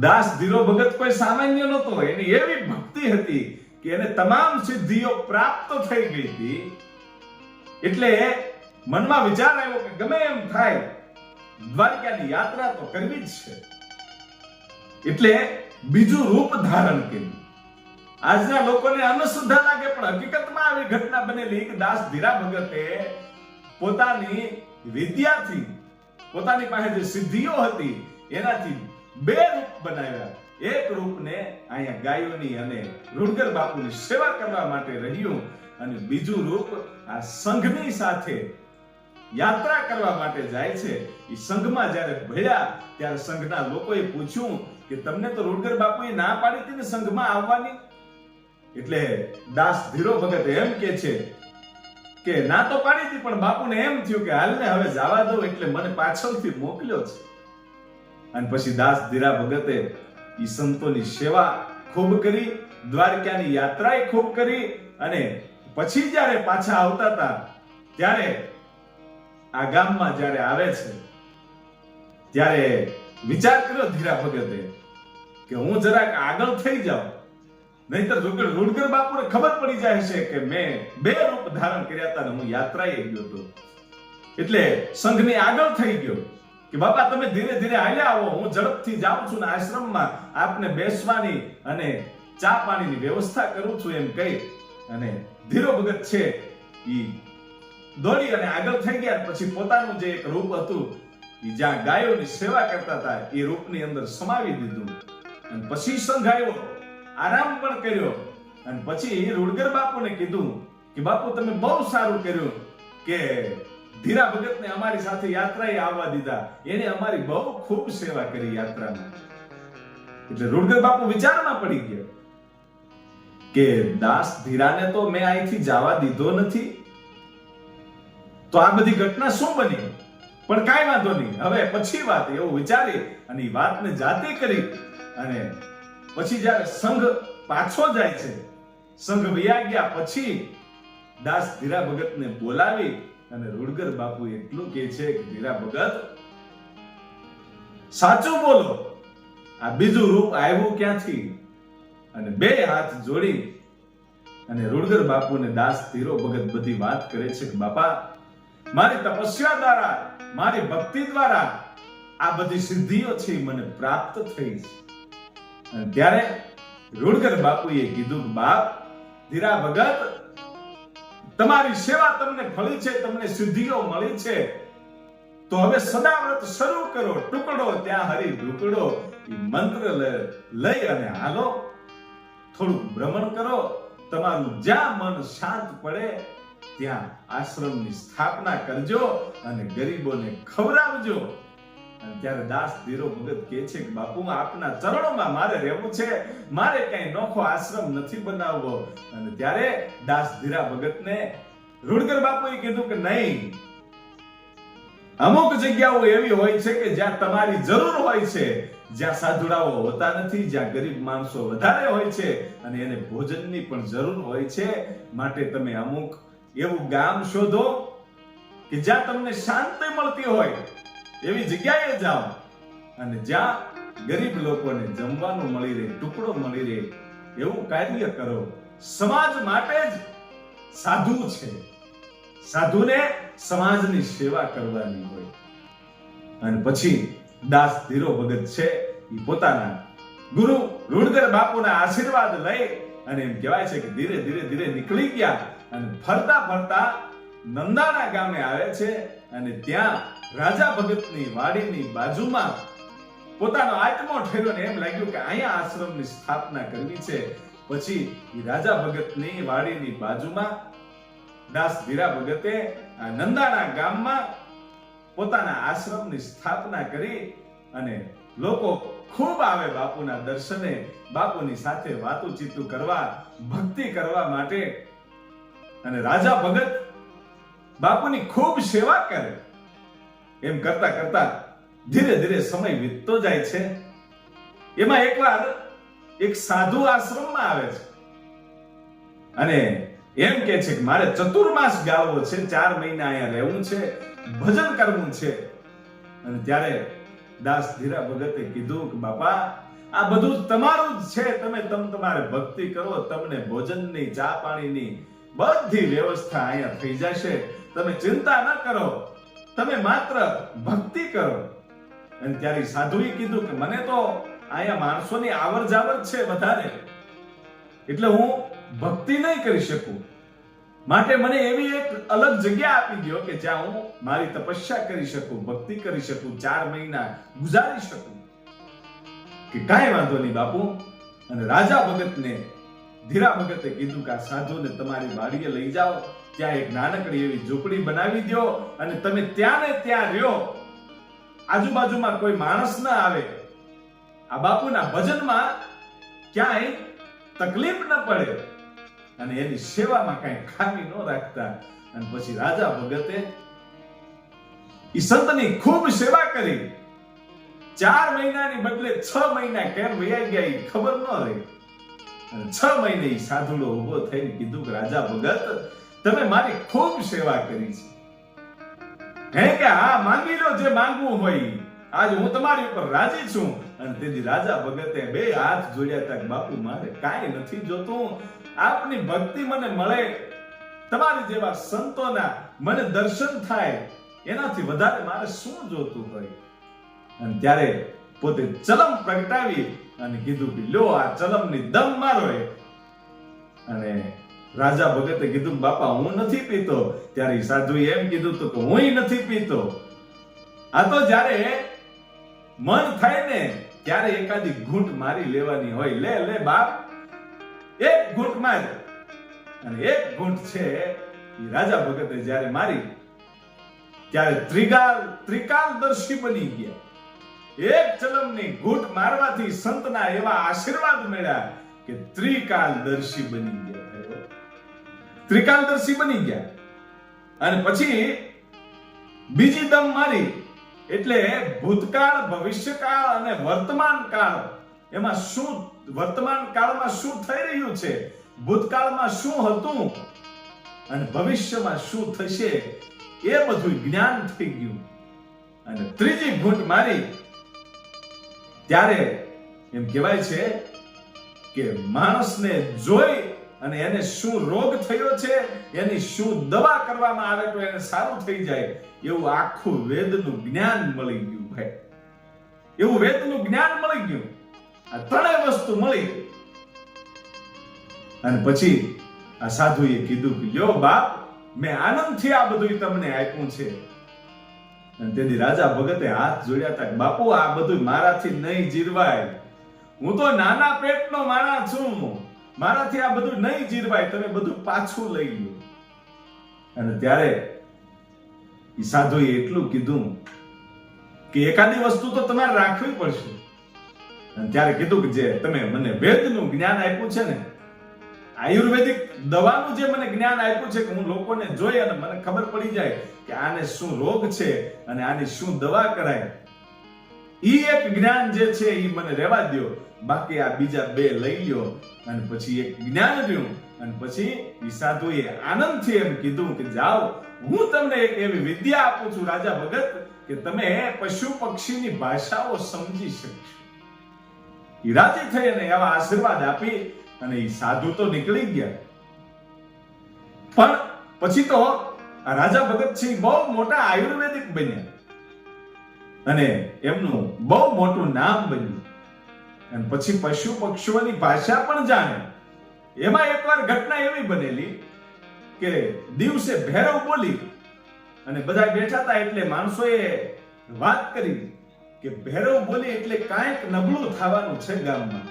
દાસ ધીરો ભગત કોઈ સામાન્ય નહોતો, એની એવી ભક્તિ હતી કે એને તમામ સિદ્ધિઓ પ્રાપ્ત થઈ ગઈ હતી. એટલે મનમાં વિચાર આવ્યો કે ગમે એમ થાય દ્વારકાની યાત્રા તો કરવી જ છે. એટલે બીજું રૂપ ધારણ કર્યું. આજના લોકોને અનુસુદ્ધા લાગે પણ હકીકતમાં આવી ઘટના બનેલી કે દાસ ધીરા ભગતે પોતાની વિદ્યાથી, પોતાની પાસે જે સિદ્ધિઓ હતી એનાથી બે રૂપ બનાવ્યા. એક રૂપને અહીંયા ગાયોની અને રૂડગર બાપુની સેવા કરવા માટે રહ્યું અને બીજું રૂપ આ સંઘની સાથે યાત્રા કરવા માટે જાય છે. એ સંઘમાં જ્યારે ભળ્યા ત્યારે સંઘના લોકોએ પૂછ્યું કે તમને તો રૂડગર બાપુએ ના પાડી હતી ને સંઘમાં આવવાની. એટલે દાસ ધીરો ભગત એમ કે છે કે ના તો પાડી હતી પણ બાપુને એમ થયું કે હાલને હવે જવા દો એટલે મને પાછળથી મોકલ્યો છે. અને પછી દાસ ધીરા ભગતે ઈ સંતોની સેવા ખૂબ કરી, દ્વારકાની યાત્રાએ ખૂબ કરી અને પછી જ્યારે પાછા આવતા હતા ત્યારે આ ગામમાં જ્યારે આવે છે ત્યારે વિચાર કર્યો ધીરા ભગતે કે હું જરાક આગળ થઈ જાઉં, નહીતર રૂડગર બાપુને ખબર પડી જાય છે કે મેં બે રૂપ ધારણ કર્યા હતા અને હું યાત્રાએ ગયો હતો. એટલે સંઘની આગળ થઈ ગયો કે બાપા તમે ધીરે ધીરે હાલ્યા આવો, હું ઝડપથી જાઉં છું ને આશ્રમમાં આપને બેસવાની અને ચા પાણીની વ્યવસ્થા કરું છું એમ કહી અને ધીરો ભગત છે ઈ દોડી અને આગળ થઈ ગયા. પછી પોતાનું જે એક રૂપ હતું જ્યાં ગાયોની સેવા કરતા હતા એ રૂપની અંદર સમાવી દીધું અને પછી સંઘ આવ્યો, આરામ પણ કર્યો અને પછી રૂડગર બાપુને કીધું કે બાપુ તમે બહુ સારું કર્યું કે ધીરા ભગતને અમારી સાથે યાત્રાએ આવવા દીધા, એને અમારી બહુ ખૂબ સેવા કરી યાત્રામાં. એટલે રૂડગર બાપુ વિચારમાં પડી ગયા કે દાસ ધીરાને તો મેં અહીંથી જવા દીધો નથી, તો આ બધી ઘટના શું બની? પણ કાંઈ વાંધો નહીં, હવે પછી વાત એવું વિચારી અને એ વાતને જાતે કરી. અને પછી જ્યારે સંઘ પાછો જાય છે, સંઘ વયા ગયા પછી દાસ ધીરા ભગતને બોલાવી અને રૂડગર બાપુ એટલું કહે છે કે ધીરા ભગત સાચું બોલો, આ બીજું રૂપ આવ્યું ક્યાંથી? અને બે હાથ જોડી અને રૂડગર બાપુને દાસ ધીરો ભગત બધી વાત કરે છે કે બાપા મારી તપસ્યા દ્વારા, મારી ભક્તિ દ્વારા આ બધી સિદ્ધિઓ છે મને પ્રાપ્ત થઈ છે. અને ત્યારે રૂડગર બાપુએ કીધું કે બાપ ધીરા ભગત તમારી સેવા તમને ફળી છે, તમને સિદ્ધિઓ મળી છે, તો હવે સદાવ્રત શરૂ કરો. ટુકડો ત્યાં હરી ઢુકડો એ મંત્ર લઈ અને હાલો, થોડું ભ્રમણ કરો, તમારું જ્યાં મન શાંત પડે ત્યાં આશ્રમની સ્થાપના કરજો અને ગરીબોને ખવડાવજો. અને ત્યારે દાસ ધીરો ભગત કહે છે કે બાપુ આપના ચરણોમાં મારે રહેવું છે, મારે કઈ નોખો આશ્રમ નથી બનાવવો. અને ત્યારે દાસ ધીરા ભગતને રૂડગર બાપુએ કીધું કે નહીં, અમુક જગ્યાઓ એવી હોય છે કે જ્યાં તમારી જરૂર હોય છે, જ્યાં સાધુડાઓ હોતા નથી, જ્યાં ગરીબ માણસો વધારે હોય છે અને એને ભોજનની પણ જરૂર હોય છે. માટે તમે અમુક એવું ગામ શોધો કે જ્યાં તમને શાંતિ મળતી હોય એવી જગ્યાએ જાઓ અને જ્યાં ગરીબ લોકોને જમવાનું મળી રહે, ટુકડો મળી રહે એવું કાર્ય કરો. સમાજ માટે જ સાધુ છે. સાધુને સમાજની સેવા કરવાની હોય. અને પછી દાસ ધીરો ભગત છે એ પોતાના ગુરુ રૂડગર બાપુના આશીર્વાદ લઈ અને એમ કહેવાય છે કે ધીરે ધીરે નીકળી ગયા અને ફરતા ફરતા નંદાના ગામે આવે છે. અને ત્યાં રાજા ભગતની વાડીની બાજુમાં પોતાનો આત્મો ઠેર્યો ને એમ લાગ્યું કે અહીંયા આશ્રમની સ્થાપના કરવી છે. પછી રાજા ભગતની વાડીની બાજુમાં દાસ ધીરા ભગતે આ નંદાના ગામમાં પોતાના આશ્રમની સ્થાપના કરી અને લોકો ખૂબ આવે બાપુના દર્શને, બાપુની સાથે વાતુચીતું કરવા, ભક્તિ કરવા માટે. અને રાજા ભગત બાપુની ખૂબ સેવા કરે. એમ કરતા કરતા ધીરે ધીરે સમય વીતતો જાય છે. એમાં એકવાર એક સાધુ આશ્રમમાં આવે છે અને એમ કે છે કે મારે ચતુર્માસ ગાળવો છે, 4 મહિના અહીંયા રહેવું છે, ભજન કરવું છે. અને ત્યારે દાસ ધીરા ભગતે કીધું કે બાપા આ બધું તમારું જ છે, તમે તમારે ભક્તિ કરો, તમને ભોજનની, ચા પાણીની બધી વ્યવસ્થા અહીંયા થઈ જશે, તમે ચિંતા ન કરો, તમે માત્ર ભક્તિ કરો. અને ત્યારે સાધુએ કીધું કે મને તો અહીંયા માણસોની આવર જાવર છે વધારે, એટલે હું ભક્તિ નહીં કરી શકું, માટે મને એવી એક અલગ જગ્યા આપી દો કે જ્યાં હું મારી તપસ્યા કરી શકું, ભક્તિ કરી શકું, 4 મહિના ગુજારી શકું. કે કાંઈ વાંધો નહીં બાપુ. અને રાજા ભગતને ધીરા ભગતે કીધું કે આ સાધુને તમારી વાડીએ લઈ જાઓ, ત્યાં એક નાનકડી એવી ઝૂંપડી બનાવી દો અને તમે ત્યાં ને ત્યાં રહ્યો, આજુબાજુમાં કોઈ માણસ ના આવે, આ બાપુના ભજનમાં ક્યાંય તકલીફ ન પડે અને એની સેવામાં કઈ ખામી ન રાખતા. અને પછી રાજા ભગતે ઈ સંતની ખૂબ સેવા કરી. 4 મહિનાની બદલે 6 મહિના કેમ વયા ગયા એ ખબર ન રહી. અને 6 મહિને ઈ સાધુડો ઉભો થઈને કીધું કે રાજા ભગત તમે મારી ખૂબ સેવા કરી છે, હે કે હા માંગી લો જે માંગવું હોય, આજ હું તમારી ઉપર રાજી છું. અને તેથી રાજા ભગતે 2 હાથ જોડ્યા હતા કે બાપુ મારે કાંઈ નથી જોતું, આપની ભક્તિ મને મળે, તમારી જેવા સંતોના મને દર્શન થાય, એનાથી વધારે મારે શું જોતું હોય. અને ત્યારે પોતે ચલમ પ્રગટાવી અને કીધું કે લો આ ચલમની દમ મારો. અને રાજા ભગતે કીધું બાપા હું નથી પીતો. ત્યારે સાધુએ એમ કીધું તો કે હું નથી પીતો, આ તો જ્યારે મન થાય ને ત્યારે એકાદી ઘૂંટ મારી લેવાની હોય. લે લે બાપ, એક ઘૂંટ માર. અને એક ઘૂંટ છે એ રાજા ભગતે જ્યારે મારી ત્યારે ત્રિકાલદર્શી બની ગયા. એક ચલમની ઘૂંટ મારવાથી સંતના એવા આશીર્વાદ મળ્યા કે ત્રિકાલદર્શી બની ગયા. ત્રિકાલદર્શી બની ગયા. અને પછી બીજી દમ મારી એટલે ભૂતકાળ, ભવિષ્યકાળ અને વર્તમાન કાળ, એમાં શું વર્તમાન કાળમાં શું થઈ રહ્યું છે, ભૂતકાળમાં શું હતું અને ભવિષ્યમાં શું થશે એ બધું જ્ઞાન થઈ ગયું. અને ત્રીજી ઘૂંટ મારી ત્યારે એમ કહેવાય છે કે માણસને જોઈ અને એને શું રોગ થયો છે, એની શું દવા કરવામાં આવે તો એને સારું થઈ જાય, એવું આખું વેદનું જ્ઞાન મળી ગયું. ભાઈ એવું વેદનું જ્ઞાન મળી ગયું. આ ત્રણેય વસ્તુ મળી. અને પછી આ સાધુએ કીધું કે લ્યો બાપ, મેં આનંદથી આ બધું તમને આપ્યું છે. અને તેથી રાજા ભગતે હાથ જોડ્યા હતા કે બાપુ આ બધું મારાથી નહીં જીરવાય, હું તો નાના પેટનો માણસ છું, મારાથી આ બધું નહીં જીરવાય, તમે બધું પાછું લઈ લો. અને ત્યારે એ સાધુએ એટલું કીધું કે એકાદી વસ્તુ તો તમારે રાખવી પડશે. અને ત્યારે કીધું કે જે તમે મને વેદનું જ્ઞાન આપ્યું છે ને, આયુર્વેદિક દવાનું જે મને જ્ઞાન આપ્યું છે, કે હું લોકોને જોઈ અને મને ખબર પડી જાય કે આને શું રોગ છે અને આની શું દવા કરાય, ઈ એક જ્ઞાન જે છે ઈ મને રહેવા દ્યો. બાકી આ બીજા બે લઈ લ્યો. અને પછી એક જ્ઞાન રહ્યું. અને પછી ઈ સાધુએ આનંદથી એમ કીધું કે જાઓ, હું તમને એક એવી વિદ્યા આપું છું રાજા ભગત, કે તમે પશુ પક્ષીની ભાષાઓ સમજી શકશો. ઈ રાજી થઈ અને એવા આશીર્વાદ આપી અને ઈ સાધુ તો નીકળી ગયા. પણ પછી તો આ રાજા ભગત છે બહુ મોટા આયુર્વેદિક બન્યા અને એમનું બહુ મોટું નામ બન્યું. અને પછી પશુ પક્ષીઓની ભાષા પણ જાણે. એમાં એકવાર ઘટના એવી બનેલી કે દિવસે ભેરવ બોલી અને બધા બેઠા હતા, એટલે માણસોએ વાત કરી કે ભેરવ બોલી એટલે કાંઈક નબળું થવાનું છે ગામમાં.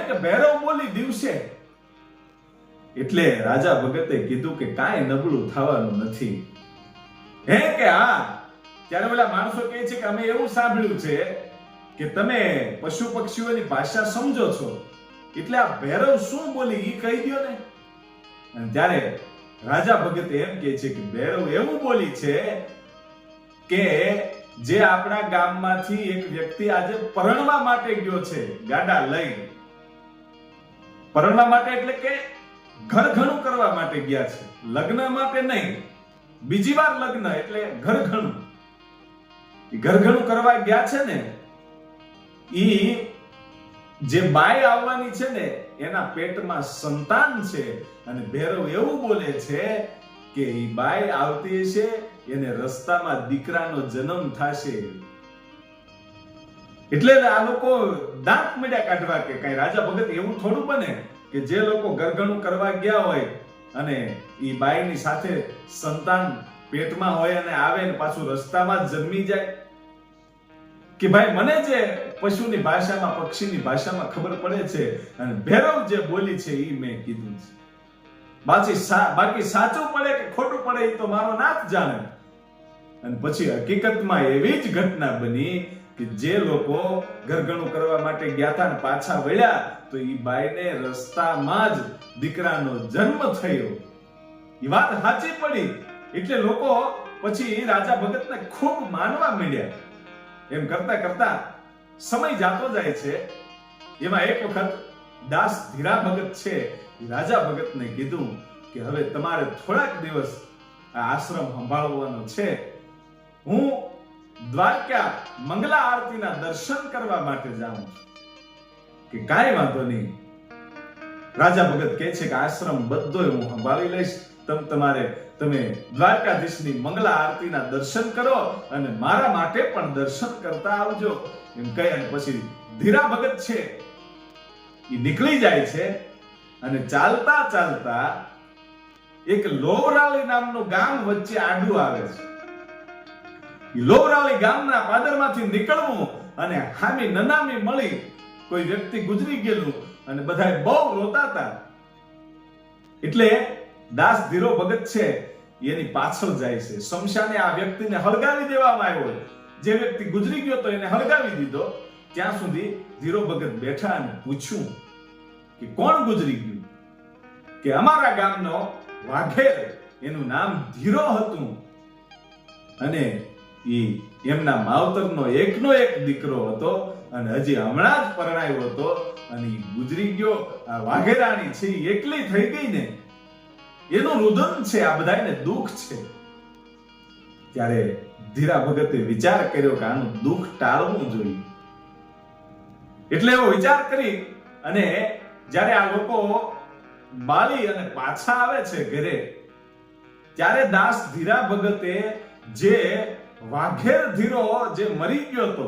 કે ભેરવ બોલી દિવસે. એટલે રાજા ભગતે કીધું કે કાંઈ નબળું થવાનું નથી. કે હા. ત્યારે પેલા માણસો કહે છે કે અમે એવું સાંભળ્યું છે કે તમે પશુ પક્ષીઓની ભાષા સમજો છો, એટલે આ ભૈરવ શું બોલી ઈ કહી દો ને. અને ત્યારે રાજા ભગત એમ કહે છે કે ભૈરવ એવું બોલી છે કે જે આપણા ગામમાંથી એક વ્યક્તિ આજે પરણવા માટે ગયો છે ગાડા લઈ. પરણવા માટે એટલે કે ઘરઘણું કરવા માટે ગયા છે, લગ્ન માટે નહીં. બીજી વાર લગ્ન એટલે ઘરઘણું. ઘરઘણું કરવા ગયા છે ને, ઈ જે બાઈ આવવાની છે ને એના પેટમાં સંતાન છે. અને ભૈરવ એવું બોલે છે કે ઈ બાઈ આવતી છે એને રસ્તામાં દીકરાનો જન્મ થશે. એટલે આ લોકો દાંત મળ્યા કાઢવા કે કઈ રાજા ભગત એવું થોડું બને કે જે લોકો ઘરઘણું કરવા ગયા હોય અને ઈ બાઈની સાથે સંતાન પેટમાં હોય અને આવે ને પાછું રસ્તામાં જ જન્મી જાય. કે ભાઈ મને જે પશુની ભાષામાં પક્ષીની ભાષામાં ખબર પડે છે અને ભૈરવ જે બોલી છે ઈ મેં કીધું છે. બાકી સાચું પડે કે ખોટું પડે એ તો મારો નાથ જાણે. અને પછી હકીકતમાં એવી જ ઘટના બની કે જે લોકો ઘરઘણું કરવા માટે ગયા હતા ને પાછા વળ્યા તો ઈ બાઈને રસ્તામાં જ દીકરાનો જન્મ થયો. એ વાત સાચી પડી. એટલે લોકો પછી રાજા ભગતને ખૂબ માનવા માંડ્યા. એમ કરતા કરતા સમય જાતો જાય છે. એમાં એક વખત દાસ ધીરા ભગત છે રાજા ભગતને કીધું કે હવે તમારે થોડાક દિવસ આ આશ્રમ સંભાળવાનો છે. હું દ્વારકા મંગલા આરતીના દર્શન કરવા માટે જાઉં છું. કે કાંઈ વાંધો નહીં. રાજા ભગત કહે છે કે આશ્રમ બધોય હું સંભાળી લઈશ. તમે દ્વારકાધીશની મંગલા આરતીના દર્શન કરો અને મારા માટે પણ દર્શન કરતા આવજો. એમ કહી અને પછી ધીરા ભગત છે એ નીકળી જાય છે અને ચાલતા ચાલતા એક લોવરાળી નામનું ગામ વચ્ચે આડું આવે છે. લોવરાળી ગામના પાદરમાંથી નીકળવું અને હામી નનામી મળી કોઈ વ્યક્તિ ગુજરી ગયેલું અને બધાય બહુ રોતા હતા. એટલે દાસ ધીરો ભગત છે એની પાછળ જાય છે. શમશાને આ વ્યક્તિને હળગાવી દેવામાં આવ્યો. જે વ્યક્તિ ગુજરી ગયો તો એને હળગાવી દીધો. ત્યાં સુધી ધીરો ભગત બેઠા અને પૂછ્યું કે કોણ ગુજરી ગયું? કે અમારા ગામનો વાઘેર, એનું નામ ધીરો હતું અને એમના માવતરનો એકનો એક દીકરો હતો અને હજી હમણાં જ પરણાયો હતો અને ગુજરી ગયો. આ વાઘેરાણી છે એકલી થઈ ગઈ ને એનું રુદન છે. આ બધાને દુઃખ છે. ત્યારે ધીરા ભગતે વિચાર કર્યો કે આનું દુઃખ ટાળવું જોઈએ. એટલે એવો વિચાર કરી અને જ્યારે આ લોકો બાળી અને પાછા આવે છે ઘરે, ત્યારે દાસ ધીરા ભગતે જે વાઘેર ધીરો જે મરી ગયો હતો,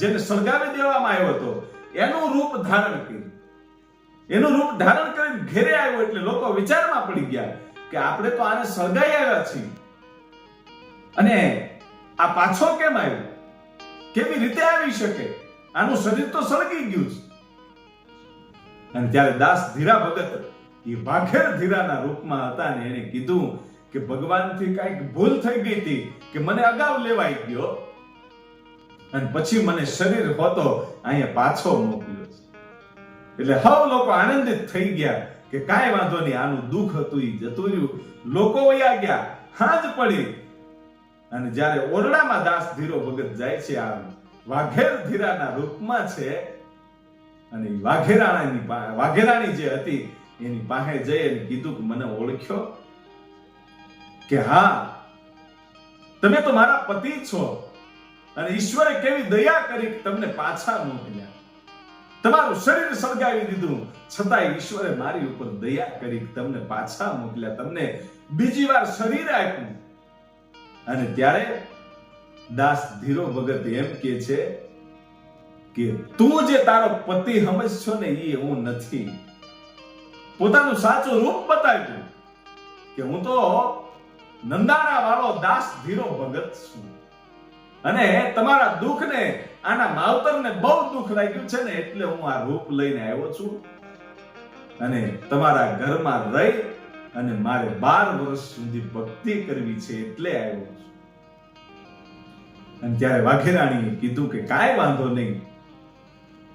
જેને સળગાવી દેવામાં આવ્યો હતો, એનું રૂપ ધારણ કર્યું. એનું રૂપ ધારણ કરીને ઘરે આવ્યો. એટલે લોકો વિચારમાં પડી ગયા કે આપણે તો આને સળગાઈ આવ્યા છીએ અને આ પાછો કેમ આવ્યો? કેવી રીતે આવી શકે? આનું શરીર તો સળગી ગયું છે. અને ત્યારે દાસ ધીરા ભગત એ વાઘેર ધીરાના રૂપમાં હતા ને એને કીધું કે ભગવાનથી કઈક ભૂલ થઈ ગઈ હતી કે મને અગાઉ લેવાઈ ગયો અને પછી મને શરીર હોતો અહીંયા પાછો મોકલ્યો છે. એટલે હવ લોકો આનંદિત થઈ ગયા કે કાંઈ વાંધો નહીં, આનું દુઃખ હતું એ જતું રહ્યું. લોકો વયા ગયા, હાજ પડી. અને જ્યારે ઓરડામાં દાસ ધીરો ભગત જાય છે, આ વાઘેર ધીરાના રૂપમાં છે, અને વાઘેરાણી જે હતી એની પાસે જઈ અને કીધું કે મને ઓળખ્યો? કે હા, તમે તો મારા પતિ છો અને ઈશ્વરે કેવી દયા કરી કે તમને પાછા મોકલ્યા. તમારું શરીર સળગાવી દીધું છતાંય ઈશ્વરે મારી ઉપર દયા કરી કે તમને પાછા મોકલ્યા, તમને બીજી વાર શરીર આપ્યું. અને ત્યારે દાસ ધીરો ભગત એમ કે છે કે તું જે તારો પતિ સમજશો ને એ હું નથી. પોતાનું સાચું રૂપ બતાવ્યું કે હું તો નંદાણા વાળો દાસ ધીરો ભગત છું અને તમારા દુઃખને, આના માવતરને બહુ દુઃખ લાગ્યું છે ને એટલે હું આ રૂપ લઈને આવ્યો છું અને તમારા ઘરમાં રહી અને મારે 12 વર્ષ સુધી ભક્તિ કરવી છે એટલે આવ્યો છું. અને ત્યારે વાઘેરાણીએ કીધું કે કાંઈ વાંધો નહીં,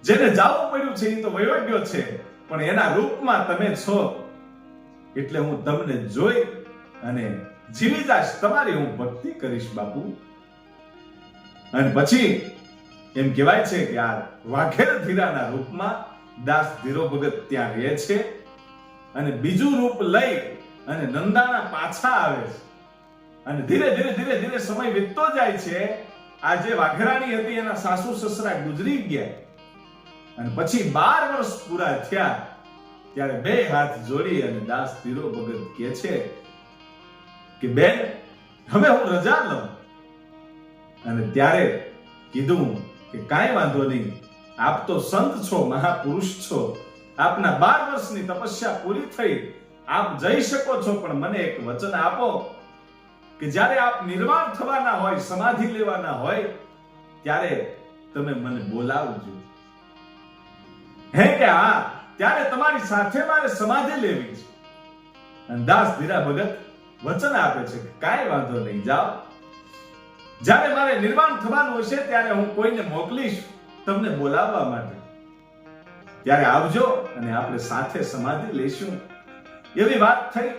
જેને જાવું પડ્યું છે એ તો વયો ગયો છે, પણ એના રૂપમાં તમે છો એટલે હું તમને જોઈ અને જીવી જાશ, તમારી હું ભક્તિ કરીશ બાપુ. અને પછી એમ કહેવાય છે કે આ વાઘેર ધીરાના રૂપમાં દાસ ધીરો ભગત ત્યાં રહે છે અને બીજું રૂપ લઈ અને નંદાણા પાછા આવે છે. અને ધીરે ધીરે ધીરે ધીરે સમય વીતતો જાય છે. આ જે વાઘેરાણી હતી એના સાસુ સસરા ગુજરી ગયા અને પછી 12 વર્ષ પૂરા થયા ત્યારે બે હાથ જોડી અને દાસ ધીરો ભગત કહે છે કે બેન, હવે હું રજા લઉં. અને ત્યારે કીધું કે કાંઈ વાંધો નહીં, આપ તો સંત છો, મહાપુરુષ છો, આપના 12 વર્ષની તપસ્યા પૂરી થઈ, આપ જઈ શકો છો, પણ મને એક વચન આપો કે જ્યારે આપ નિર્વાણ થવાના હોય, સમાધિ લેવાના હોય ત્યારે તમે મને બોલાવજો. હે કે હા, ત્યારે તમારી સાથે મારે સમાધિ લેવી છે. અને દાસ ધીરા ભગત વચન આપે છે કે કાંઈ વાંધો નહીં, જાઓ, જ્યારે મારે નિર્વાણ થવાનું હશે ત્યારે હું કોઈને મોકલીશ તમને બોલાવવા માટે, ત્યારે આવજો અને આપણે સાથે સમાધિ લેશું. એવી વાત થઈ.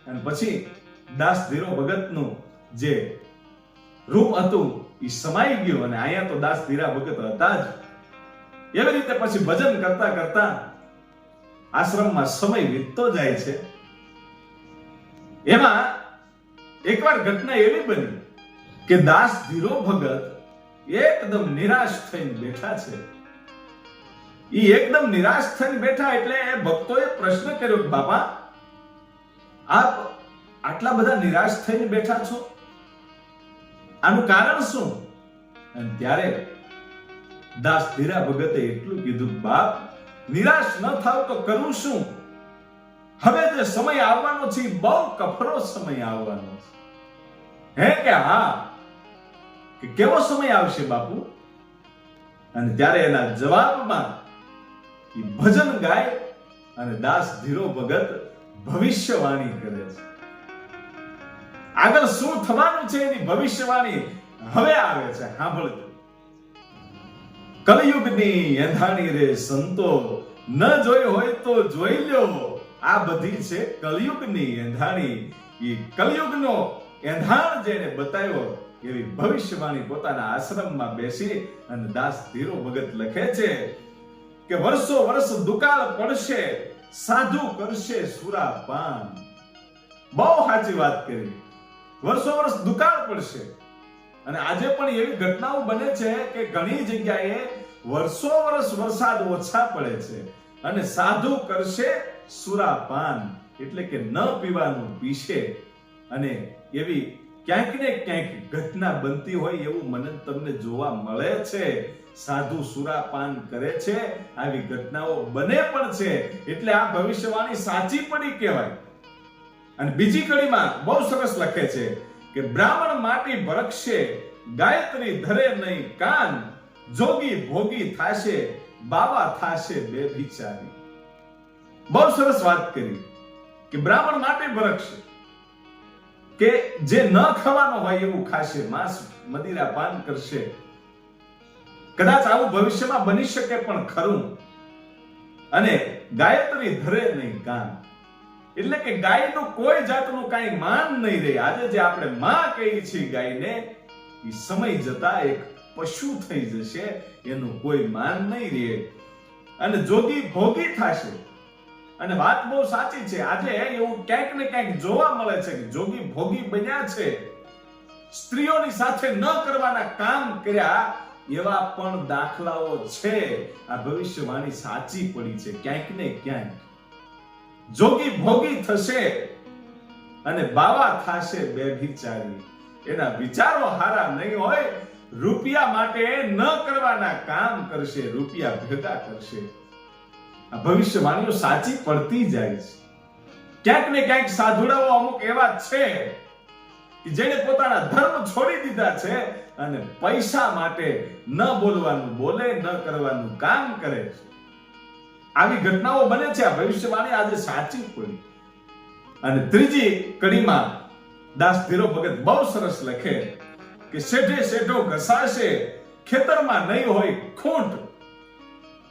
અને પછી દાસ ધીરો ભગતનું જે રૂપ હતું એ સમાઈ ગયું અને અહીંયા તો દાસ ધીરા ભગત હતા જ. એવી રીતે પછી ભજન કરતા કરતા આશ્રમમાં સમય વીતતો જાય છે. એમાં એકવાર ઘટના એવી બની કે દાસ ધીરો ભગત એકદમ નિરાશ થઈને બેઠા છે. ઈ એકદમ નિરાશ થઈને બેઠા એટલે ભક્તોએ પ્રશ્ન કર્યો કે બાપા, આપ આટલા બધા નિરાશ થઈને બેઠા છો, આનું કારણ શું? અને ત્યારે દાસ ધીરા ભગતે એટલું કીધું, બાપ, નિરાશ ન થાવ તો કરું શું? હવે જે સમય આવવાનો છે બહુ કફરો સમય આવવાનો છે. હે કે હા, કે કેવો સમય આવશે બાપુ? અને ત્યારે એના જવાબમાં એ ભજન ગાય અને દાસ ધીરો ભગત ભવિષ્યવાણી કરે છે. આગળ શું થવાનું છે એની ભવિષ્યવાણી હવે આવે છે, સાંભળજો. કલયુગની એંધાણી રે સંતો, ન જોઈ હોય તો જોઈ લ્યો. આ બધી છે કલયુગની એંધાણી. એ કલયુગનો એંધાણ જેને બતાવ્યો એવી ભવિષ્યવાણી પોતાના આશ્રમમાં બેસી અને દાસ ધીરો ભગત લખે છે કે વર્ષો વર્ષ દુકાળ પડશે, સાધુ કરશે સુરાપાન. બહુ સાચી વાત કરી. વર્ષો વર્ષ દુકાળ પડશે અને આજે પણ એવી ઘટનાઓ બને છે કે ઘણી જગ્યાએ વર્ષો વર્ષ વરસાદ ઓછા પડે છે અને સાધુ કરશે સુરાપાન, એટલે કે ન પીવાનું પીશે. અને એવી ક્યાંક ને ક્યાંક ઘટના બનતી હોય એવું મને તમને જોવા મળે છે. સાધુ સુરાપાન કરે છે, આવી ઘટનાઓ બને પણ છે. એટલે આ ભવિષ્યવાણી સાચી પડી કહેવાય. અને બીજી કડીમાં બહુ સરસ લખે છે કે બ્રાહ્મણ માટી ભરકશે, ગાયત્રી ધરે નહીં કાન, જોગી ભોગી થાશે, બાવા થાશે બેભિચારી. બહુ સરસ વાત કરી કે બ્રાહ્મણ માટી ભરકશે કે જે ન ખાવાનું હોય એવું ખાશે, માંસ મદિરા પાન કરશે. કદાચ આવું ભવિષ્યમાં બની શકે પણ ખરું. અને ગાયત્રી ધરે નહીં કાન, એટલે કે ગાયનું કોઈ જાતનું કાંઈ માન નહીં રહે. આજે જે આપણે માં કહીએ છીએ ગાયને, એ સમય જતા એક પશુ થઈ જશે, એનું કોઈ માન નહીં રહે અને જોગી ભોગી થશે. અને વાત બહુ સાચી છે. આજે એવું ક્યાંક ને ક્યાંક જોવા મળે છે કે જોગી ભોગી બન્યા છે, સ્ત્રીઓની સાથે ન કરવાના કામ કર્યા, એવા પણ દાખલાઓ છે. આ ભવિષ્યવાણી સાચી પડી છે. ક્યાંક ને ક્યાંક જોગી ભોગી થશે અને બાવા થશે બેભિચારી. એના વિચારો હારા નહીં હોય, રૂપિયા માટે ન કરવાના કામ કરશે, રૂપિયા ભેગા કરશે. આ ભવિષ્યવાણીઓ સાચી પડતી જાય છે. ક્યાંક ને ક્યાંક સાધુડાઓ અમુક એવા છે કે જેને પોતાના ધર્મ છોડી દીધા છે અને પૈસા માટે ન બોલવાનું બોલે, ન કરવાનું કામ કરે છે. આવી ઘટનાઓ બને છે. આ ભવિષ્યવાણી આજે સાચી પડી. અને ત્રીજી કડીમાં દાસ ધીરો ભગત બહુ સરસ લખે કે શેઠે શેઠો ઘસાશે, ખેતરમાં નહીં હોય ખૂંટ,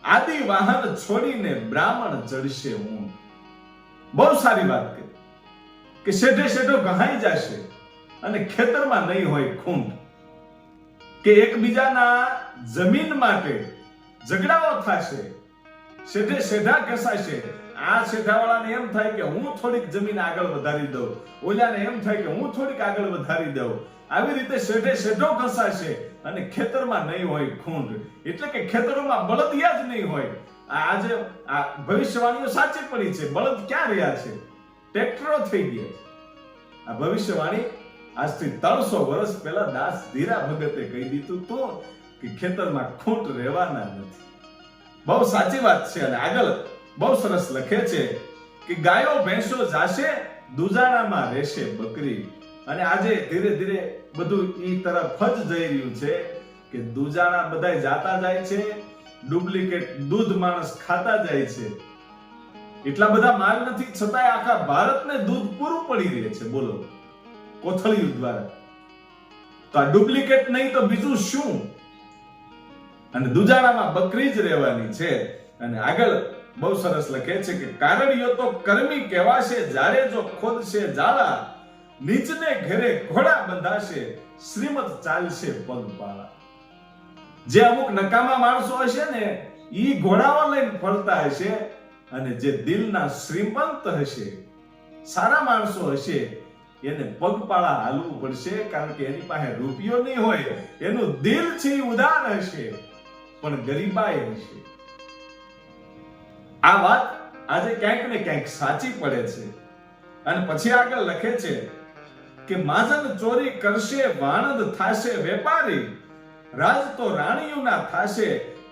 આદિ વાહન છોડીને બ્રાહ્મણ ચડશે ઊંટ. બહુ સારી વાત કરી કે શેઠે શેઠો ઘહાઈ જશે અને ખેતરમાં નહીં હોય ખૂંટ, કે એકબીજાના જમીન માટે ઝઘડાઓ થશે, શેઠે શેઠા ઘસાશે. આ શેઠાવાળાને એમ થાય કે હું થોડીક જમીન આગળ વધારી દઉં, ઓલાને એમ થાય કે હું થોડીક આગળ વધારી દઉં. આવી રીતે શેઠે શેઠો ઘસાશે અને ખેતરમાં નહીં હોય ખૂંટ, એટલે કે ખેતરોમાં બળદિયા જ નહીં હોય. આજે આ ભવિષ્યવાણીઓ સાચી પડી છે. બળદ ક્યાં રહ્યા છે? ટ્રેક્ટરો થઈ ગયા છે. આ ભવિષ્યવાણી આજથી 300 વર્ષ પહેલા દાસ ધીરા ભગતે કહી દીધું તો કે ખેતરમાં ખૂંટ રહેવાના નથી. બહુ સાચી વાત છે. અને આગળ બહુ સરસ લખે છે કે ગાયો ભેંસો જાશે, દુજાણામાં રહેશે બકરી. અને આજે ધીરે ધીરે બધું ઈ તરફ જ જઈ રહ્યું છે કે દુજાણા બધાય જાતા જાય છે, ડુપ્લિકેટ દૂધ માણસ ખાતા જાય છે. એટલા બધા માલ નથી, છતાંય આખા ભારતને દૂધ પૂરું પડી રહે છે. બોલો, કોથળીઓ દ્વારા. તો આ ડુપ્લિકેટ નહીં તો બીજું શું? અને દુજાણામાં બકરી જ રહેવાની છે. અને આગળ બહુ સરસ લખે છે કે કારણિયો તો કર્મી કહેવાશે, જ્યારે જો ખોદશે જાળા, નીચને ઘરે ઘોડા બંધાશે, શ્રીમત ચાલશે પગપાળા. જે અમુક નકામા માણસો હશે ને, ઈ ઘોડાઓ લઈને ફરતા હશે, અને જે દિલના શ્રીમંત હશે, સારા માણસો હશે, એને પગપાળા હાલવું પડશે. કારણ કે એની પાસે રૂપિયો નહીં હોય, એનું દિલ છે ઉદાર હશે, પણ ગરીબાઈ હશે. આ વાત આજે ક્યાંક ને ક્યાંક સાચી પડે છે. અને પછી આગળ લખે છે કે માજન ચોરી કરશે, વાણંદ થાશે વેપારી, રાજ તો રાણીઓના થાશે,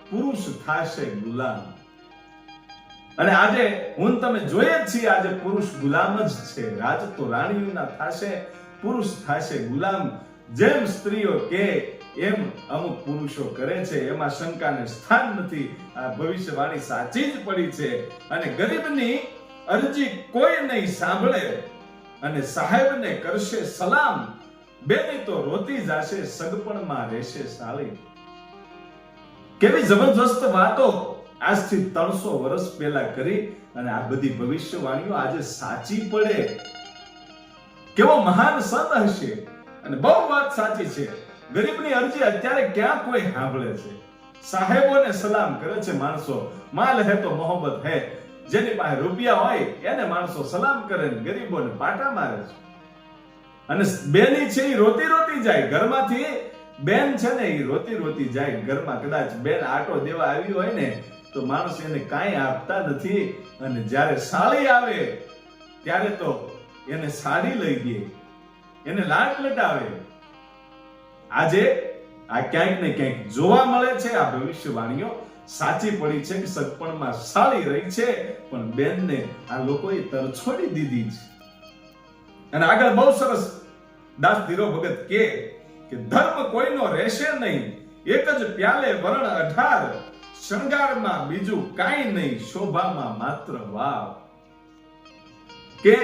પુરુષ થાશે ગુલામ. અને આજે હું તમે જોઈએ છીએ, આજે પુરુષ ગુલામ જ છે. રાજ તો રાણીઓના થાશે, પુરુષ થાશે ગુલામ. જેમ સ્ત્રીઓ કે એમ અમુક પુરુષો કરે છે, એમાં શંકાને સ્થાન નથી. આ ભવિષ્યવાણી સાચી જ પડી છે. અને ગરીબની અરજી કોઈ નહીં સાંભળે, અને સાહેબને કરશે સલામ, બેની તો રોતી જાશે, સગપણમાં રહેશે સાળી. કેવી જબરજસ્ત વાતો આજથી 300 વર્ષ પહેલા કરી, અને આ બધી ભવિષ્યવાણીઓ આજે સાચી પડે. કેવો મહાન સંત હશે. અને બહુ વાત સાચી છે. ગરીબની અરજી અત્યારે ક્યાં કોઈ સાંભળે છે? સાહેબોને સલામ કરે છે માણસો. માલ હે તો મોહબ્બત હે. જેની પાસે રૂપિયા હોય એને માણસો સલામ કરે, ગરીબોને પાટા મારે છે. અને બેની છે એ રોતી રોતી જાય ઘરમાંથી. બેન છે ને એ રોતી રોતી જાય ઘરમાં. કદાચ બેન આટો દેવા આવી હોય ને તો માણસ એને કાંઈ આપતા નથી. અને જ્યારે સાળી આવે ત્યારે તો એને સાડી લઈ દે, એને લાટ લટાવે. આજે આ ક્યાંક ને ક્યાંક જોવા મળે છે. આ ભવિષ્યવાણીઓ સાચી પડી છે કે સગપણમાં સાળી રહી છે, પણ બેનને આ લોકોએ તરછોડી દીધી છે. અને આગળ બહુ સરસ દાસ ધીરો ભગત કે ધર્મ કોઈનો રહેશે નહીં, એક જ પ્યાલે વરણ 18, શણગારમાં બીજું કાંઈ નહીં, શોભામાં માત્ર વાવ. કે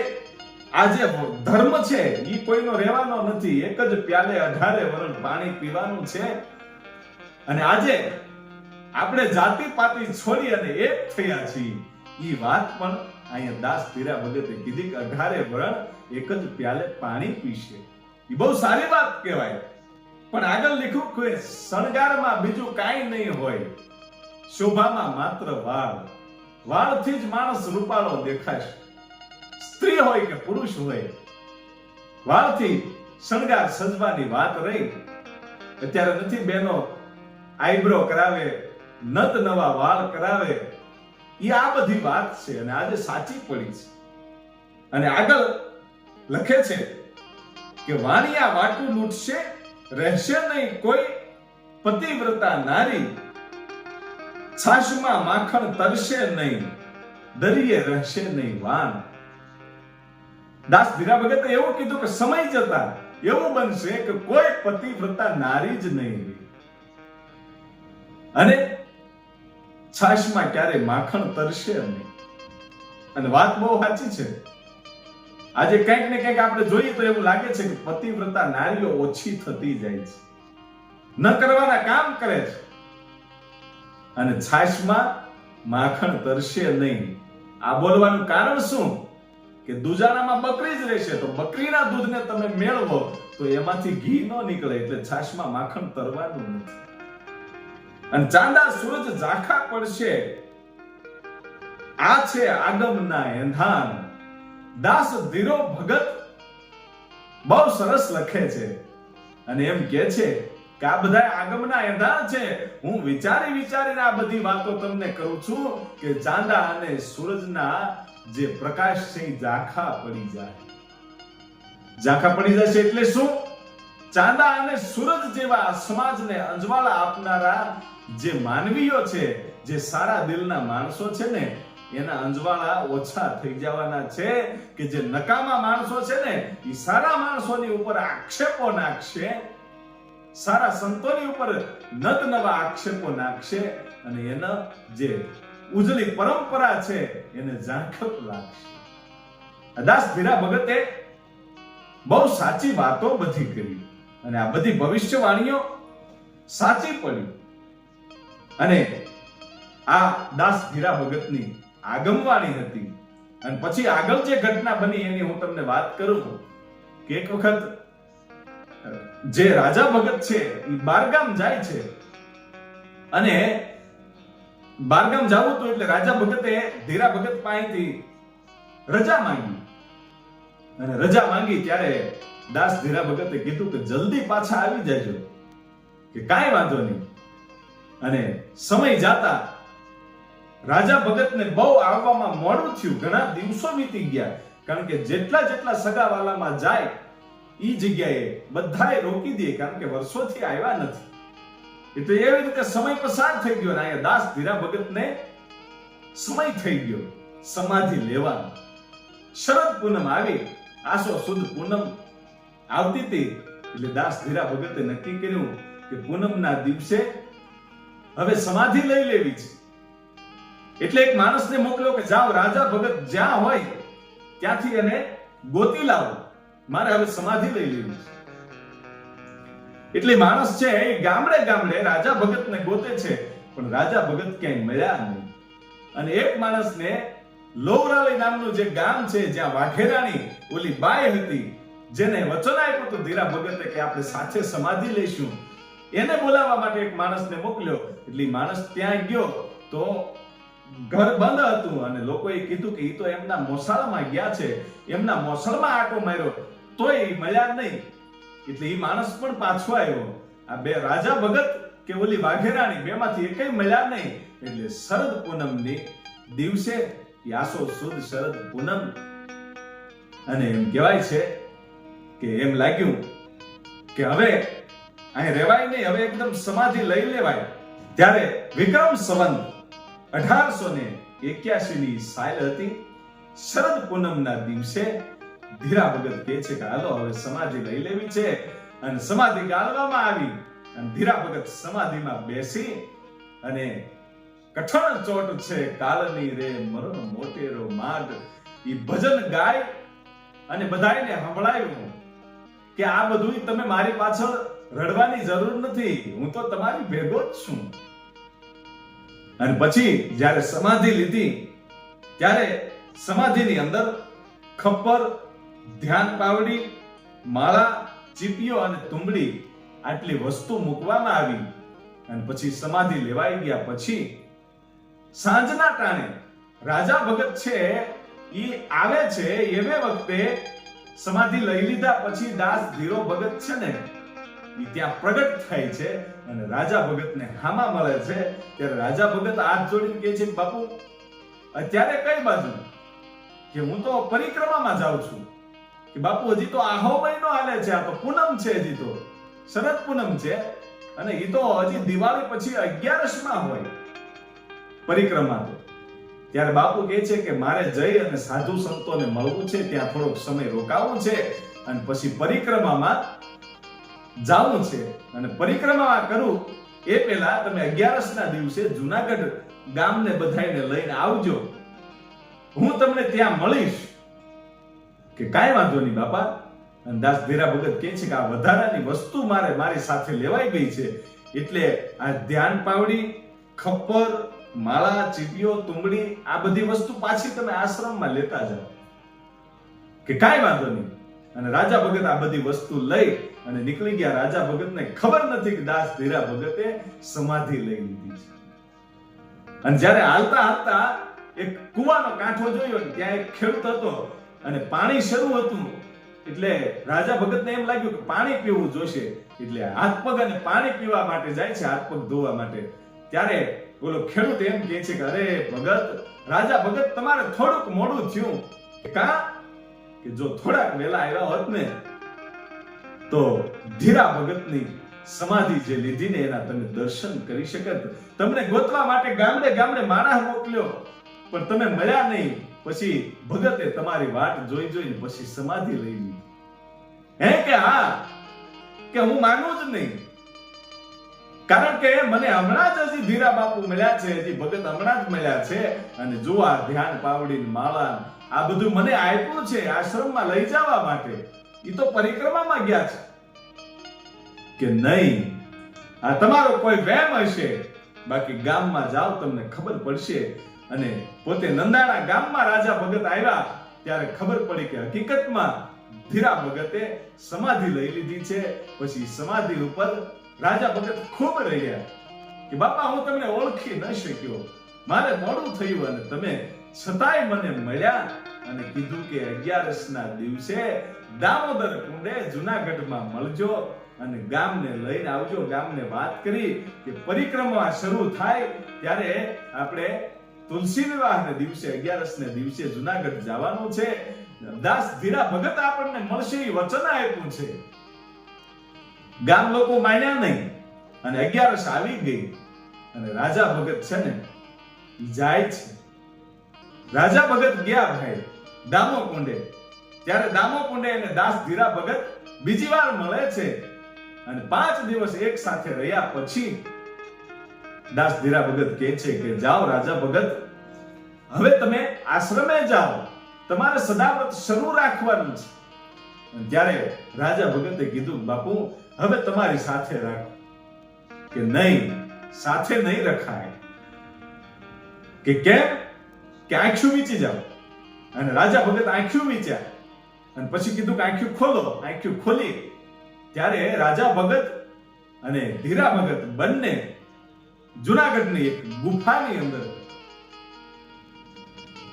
આ જે ધર્મ છે એ કોઈનો રહેવાનો નથી. એક જ પ્યાલે 18 વરણ પાણી પીવાનું છે. અને આજે આપણે જાતિ પાતિ છોડી અને એક થયા છીએ. એ વાત પણ અહીંયા દાસ ધીરા ભગતે કીધી કે 18 વરણ એક જ પ્યાલે પાણી પીશે. એ બહુ સારી વાત કહેવાય. પણ આગળ લખ્યું કે શણગારમાં બીજું કાંઈ નહીં હોય, શોભામાં માત્ર વાળ. વાળથી જ માણસ રૂપાળો દેખાશે. સ્ત્રી હોય કે પુરુષ હોય, વાળથી શણગાર સજવાની વાત રહી. અત્યારે નથી બેનો આઈબ્રો કરાવે, નત નવા વાળ કરાવે. એ આ બધી વાત છે અને આજે સાચી પડી છે. અને આગળ લખે છે કે વાણિયા વાટું લૂટશે, રહેશે નહીં કોઈ પતિવ્રતા નારી. છાશમાં માખણ તરશે નહીં, દરિયે રહેશે નહીં વાન. દાસ ધીરા ભગતે એવું કીધું કે સમય જતા એવું બનશે કે કોઈ પતિવ્રતા નારી જ નહીં રહે. અને છાશમાં ક્યારે માખણ તરશે નહીં. અને વાત બહુ સાચી છે. આજે કંઈક ને કંઈક આપણે જોઈએ તો એવું લાગે છે કે પતિવ્રતા નારીઓ ઓછી થતી જાય છે, ન કરવાના કામ કરે છે. અને છાશમાં માખણ તરશે નહીં, આ બોલવાનું કારણ શું? કે દુજાણામાં બકરી જ રહેશે, તો બકરીના દૂધને તમે મેળવો તો એમાંથી ઘી ન નીકળે, એટલે છાશમાં માખણ તરવાનું નથી. અને ચાંદા સૂરજ ઝાંખા પડશે, આ છે આગમના એંધાન. દાસ ધીરો ભગત બહુ સરસ લખે છે અને એમ કહે છે કે આ બધા આગમના એંધાન છે. હું વિચારીને આ બધી વાતો તમને કરું છું કે ચાંદા અને સૂરજના જે પ્રકાશ છે ઝાંખા પડી જાય. ઝાંખા પડી જશે એટલે શું? ચાંદા અને સૂરજ જેવા સમાજને અંજવાળા આપનારા જે માનવીઓ છે, જે સારા દિલના માણસો છે ને, એના અંજવાળા ઓછા થઈ જવાના છે. કે જે નકામા માણસો છે ને, એ સારા માણસોની ઉપર આક્ષેપો નાખશે, સારા સંતોની ઉપર નત નવા આક્ષેપો નાખશે અને એના જે ઉજળી પરંપરા છે એને ઝાંખપ લાગશે. દાસ ધીરા ભગતે બહુ સાચી વાતો બધી કરી અને આ બધી ભવિષ્યવાણીઓ સાચી પડી. અને આ દાસ ધીરા ભગતની આગમવાણી હતી. અને પછી આગળ જે ઘટના બની એની હું તમને વાત કરું કે એક વખત જે રાજા ભગત છે એ બારગામ જાય છે અને બારગામ જવું તો એટલે રાજા ભગતે ધીરા ભગત પાસેથી રજા માંગી. અને રજા માંગી ત્યારે દાસ ધીરા ભગતે કીધું કે જલ્દી પાછા આવી જજો, કે કાંઈ વાંધો નહીં. અને સમય જાતા રાજા ભગતને બહુ આવવામાં મોડું થયું. ઘણા દિવસો વીતી ગયા, કારણ કે જેટલા સગાવાલામાં જાય ઈ જગ્યાએ બધાએ રોકી દે, કારણ કે વર્ષોથી આવ્યા નથી. એટલે એવી રીતે સમય પસાર થઈ ગયો. અને અહીંયા દાસ ધીરા ભગતને સમય થઈ ગયો સમાધિ લેવાનો. શરદ પૂનમ આવી, આસો સુદ પૂનમ આવતી હતી. એટલે દાસ ધીરા ભગતે નક્કી કર્યું કે પૂનમના દિવસે હવે સમાધિ લઈ લેવી છે. એટલે એક માણસને મોકલ્યો કે જાઓ રાજા ભગત જ્યાં હોય ત્યાંથી એને ગોતી લાવો, મારે હવે સમાધિ લઈ લેવી છે. એટલે માણસ છે એ ગામડે રાજા ભગતને ગોતે છે, પણ રાજા ભગત ક્યાંય મળ્યા નહીં. અને એક માણસને લોવરાળી નામનું જે ગામ છે જ્યાં વાઘેરાની ઓલી બાઈ હતી, જેને વચન આપ્યું હતું ધીરા ભગતે કે આપણે સાથે સમાધિ લઈશું, એને બોલાવવા માટે એક માણસને મોકલ્યો. એટલે માણસ ત્યાં ગયો તો ઘર બંધ હતું અને લોકોએ કીધું કે એ તો એમના મોસાળમાં ગયા છે, એમના મોસાળમાં આટો માર્યો તોય મળ્યા નહીં. એટલે એ માણસ પણ પાછો આવ્યો. આ બે રાજા ભગત કે ઓલી વાઘેરાણી બેમાંથી એકેય મળ્યા નહીં. એટલે શરદ પૂનમની દિવસે આસો સુદ શરદ પૂનમ, અને એમ કહેવાય છે કે એમ લાગ્યું કે હવે અહીં રહેવાય નહીં, હવે એકદમ સમાધિ લઈ લેવાય. ત્યારે વિક્રમ સંવત 1881 ની સાલ હતી. શરદ પૂનમના દિવસે ધીરા ભગત કહે છે કે હાલો હવે સમાધિ લઈ લેવી છે. અને સમાધિ ગાળવામાં આવી અને ધીરા ભગત સમાધિમાં બેસી અને કઠણ ચોટ છે કાલની રે મરણ મોટેરો માગ, ઈ ભજન ગાય અને બધાયને સંભળાયું કે આ બધું તમે મારી પાછળ રડવાની જરૂર નથી, હું તો તમારી ભેગો જ છું. અને પછી જ્યારે સમાધિ લીધી ત્યારે સમાધિની અંદર ખપ્પર, ધ્યાન પાવડી, માળા, ચીપિયો અને તુંબડી આટલી વસ્તુ મૂકવામાં આવી. અને પછી સમાધિ લેવાઈ ગયા પછી સાંજના ટાણે રાજા ભગત છે ઈ આવે છે. એવે વખતે સમાધિ લઈ લીધા પછી દાસ ધીરો ભગત છે ને ઈ ત્યાં પ્રગટ થાય છે અને રાજા ભગતને હામા મળે છે. ત્યારે રાજા ભગત હાથ જોડીને કહે છે, બાપુ અત્યારે કઈ બાજુ? કે હું તો પરિક્રમામાં જાઉં છું. કે બાપુ હજી તો આહો મહિનો હાલે છે, આ તો પૂનમ છે, હજી તો શરદ પૂનમ છે અને ઈ તો હજી દિવાળી પછી 11 હોય પરિક્રમા. તો ત્યારે બાપુ કહે છે કે મારે જઈ અને સાધુ સંતોને મળવું છે, ત્યાં થોડોક સમય રોકાવું છે અને પછી પરિક્રમામાં જાવું છે. અને પરિક્રમા કરું એ પહેલા તમે 11 ના દિવસે જુનાગઢ ગામને બધાઈને લઈને આવજો, હું તમને ત્યાં મળીશ. કે કાંઈ વાંધો નહીં બાપા. અને દાસ ધીરા ભગત કહે છે કે આ વધારાની વસ્તુ મારી સાથે લેવાઈ ગઈ છે, એટલે આ ધ્યાન પાવડી, ખપ્પર, માળા, ચીપિયો, તુંબડી આ બધી વસ્તુ પાછી તમે આશ્રમમાં લેતા જાઓ. કે કાંઈ વાંધો નહીં. અને રાજા ભગત આ બધી વસ્તુ લઈ અને નીકળી ગયા. રાજા ભગતને ખબર નથી કે દાસ ધીરા ભગતે સમાધિ લઈ લીધી છે. અને જ્યારે હાલતા હાલતા એક કુવાનો કાંઠો જોયો, ત્યાં એક ખેડૂત હતો અને પાણી શરૂ હતું. એટલે રાજા ભગતને એમ લાગ્યું કે પાણી પીવું જોશે, એટલે હાથ પગ અને પાણી પીવા માટે જાય છે, હાથ પગ ધોવા માટે. ત્યારે બોલો ખેડૂત એમ કહે છે કે અરે ભગત, રાજા ભગત તમારે થોડુંક મોડું થયું. કા કે જો થોડાક વહેલા આવ્યા હોત ને તો ધીરા ભગતની સમાધિ જે લીધી ને એના તમે દર્શન કરી શકત. તમને ગોતવા માટે ગામડે ગામડે માણસ મોકલ્યો પણ તમે મળ્યા નહીં. પછી ભગતે તમારી વાટ જોઈ જોઈને પછી સમાધિ લઈ લીધી. હે કે હા કે હું માનું જ નહીં, કારણ કે મને હમણાં જ હજી ધીરા બાપુ મળ્યા છે, હજી ભગત હમણાં જ મળ્યા છે. અને જો આ ધ્યાન પાવડી, માળા આ બધું મને આપ્યું છે આશ્રમમાં લઈ જવા માટે, એ તો પરિક્રમામાં ગયા છે. કે નહીં, આ તમારો કોઈ વહેમ હશે, બાકી ગામમાં જાઓ તમને ખબર પડશે. અને પોતે નંદાણા ગામમાં રાજા ભગત આવ્યા ત્યારે ખબર પડી કે હકીકતમાં ધીરા ભગતે સમાધિ લઈ લીધી છે. પછી સમાધિ ઉપર રાજા ભગત ખૂબ રહ્યા કે બાપા હું તમને ઓળખી ન શક્યો, મારે મોડું થયું અને તમે છતાંય મને મળ્યા અને કીધું કે 11 ના દિવસે દામોદર કુંડે જુનાગઢમાં મળજો અને ગામને લઈને આવજો. ગામને વાત કરી કે પરિક્રમા શરૂ થાય ત્યારે આપણે તુલસી વિવાહને દિવસે 11 ને દિવસે જુનાગઢ જવાનું છે. દાસ ધીરા ભગત આપણને મળશે એ વચન આપ્યું છે. ગામ લોકો માન્યા નહીં અને 11 આવી ગઈ અને રાજા ભગત છે ને જાય છે. રાજા ભગત ગયા ભાઈ દામોકુંડે. ત્યારે દામોકુંડે અને દાસ ધીરા ભગત બીજી વાર મળે છે અને 5 દિવસ એક સાથે રહ્યા પછી દાસ ધીરા ભગત કહે છે કે જાઓ રાજા ભગત, હવે તમે આશ્રમે જાઓ, તમારે સદાવ્રત શરૂ રાખવાનું છે. ત્યારે રાજા ભગતે કીધું બાપુ હવે તમારી સાથે રાખો. કે નહીં, સાથે નહીં રખાય. કે કેમ? કે આંખું વીંચી જાઓ. અને રાજા ભગત આંખું વીંચ્યા અને પછી કીધું કે આંખું ખોલો. આંખું ખોલી ત્યારે રાજા ભગત અને ધીરા ભગત બંને જુનાગઢની એક ગુફાની અંદર.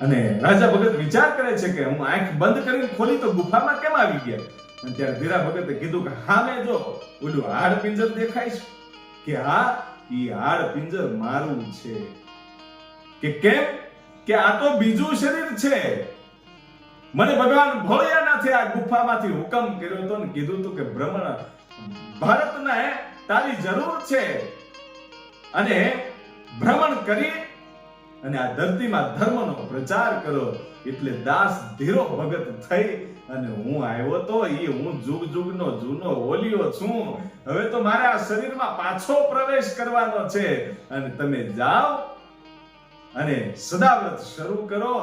અને રાજા ભગત વિચાર કરે છે કે હું આંખ બંધ કરીને ખોલી તો ગુફામાં કેમ આવી ગયા? અને ત્યારે ધીરા ભગતે કીધું કે હા મેં જો ઓલું હાડ પિંજર દેખાય છે. કે હા, ઈ હાડ પિંજર મારું છે. કે કેમ? કે આ તો બીજું શરીર છે. મને ભગવાન ભોળિયાનાથે આ ગુફામાંથી હુકમ કર્યો હતો ને કીધું હતું કે ભ્રમણ ભારતને તારી જરૂર છે અને ભ્રમણ કરી અને આ ધરતીમાં ધર્મનો પ્રચાર કરો. એટલે દાસ ધીરો ભગત થઈ અને હું આવ્યો તો એ હું જુગ જુગનો જૂનો ઓલિયો છું. હવે તો મારે આ શરીરમાં પાછો પ્રવેશ કરવાનો છે અને તમે જાઓ અને સદાવ્રત શરૂ કરો.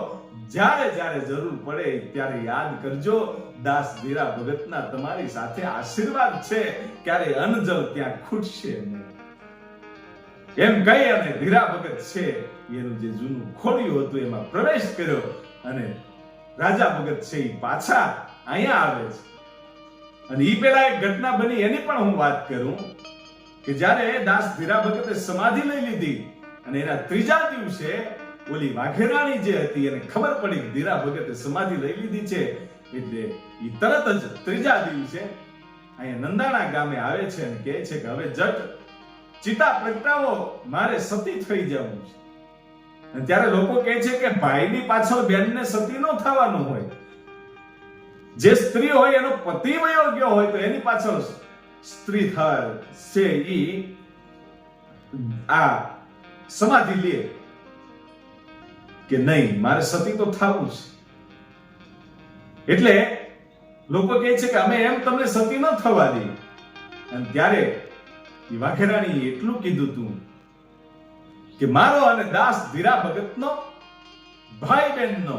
જ્યારે જ્યારે જરૂર પડે ત્યારે યાદ કરજો, દાસ ધીરા ભગતના તમારી સાથે આશીર્વાદ છે, ક્યારે અનજલ ત્યાં ખૂટશે નહીં. એમ કહી અને ધીરા ભગત છે એનું જે જૂનું ખોડિયું હતું એમાં પ્રવેશ કર્યો અને રાજા ભગત છે એ પાછા અહીંયા આવે છે. અને ઈ પેલા એક ઘટના બની એની પણ હું વાત કરું કે જ્યારે દાસ ધીરા ભગતે સમાધિ લઈ લીધી અને એના ત્રીજા દિવસે ઓલી વાઘેરાણી જે હતી એને ખબર પડી કે ધીરા ભગતે સમાધિ લઈ લીધી છે, એટલે ઈ તરત જ ત્રીજા દિવસે અહીંયા નંદાણા ગામે આવે છે અને કહે છે કે હવે જટ ચિતા પ્રગટાવો, મારે સતી થઈ જવું છે. અને ત્યારે લોકો કહે છે કે ભાઈની પાછળ બેનને સતી ન થવાનું હોય. જે સ્ત્રી હોય એનો પતિ વયો ગયો હોય તો એની પાછળ સ્ત્રી થાય છે ઈ આ સમાધિ લે કે નહીં, મારે સતી તો થવું છે. એટલે લોકો કહે છે કે અમે એમ તમને સતી ન થવા દે. અને ત્યારે વાઘેરાણીએ એટલું કીધું હતું કે મારો અને દાસ ધીરા ભગતનો ભાઈ બહેનનો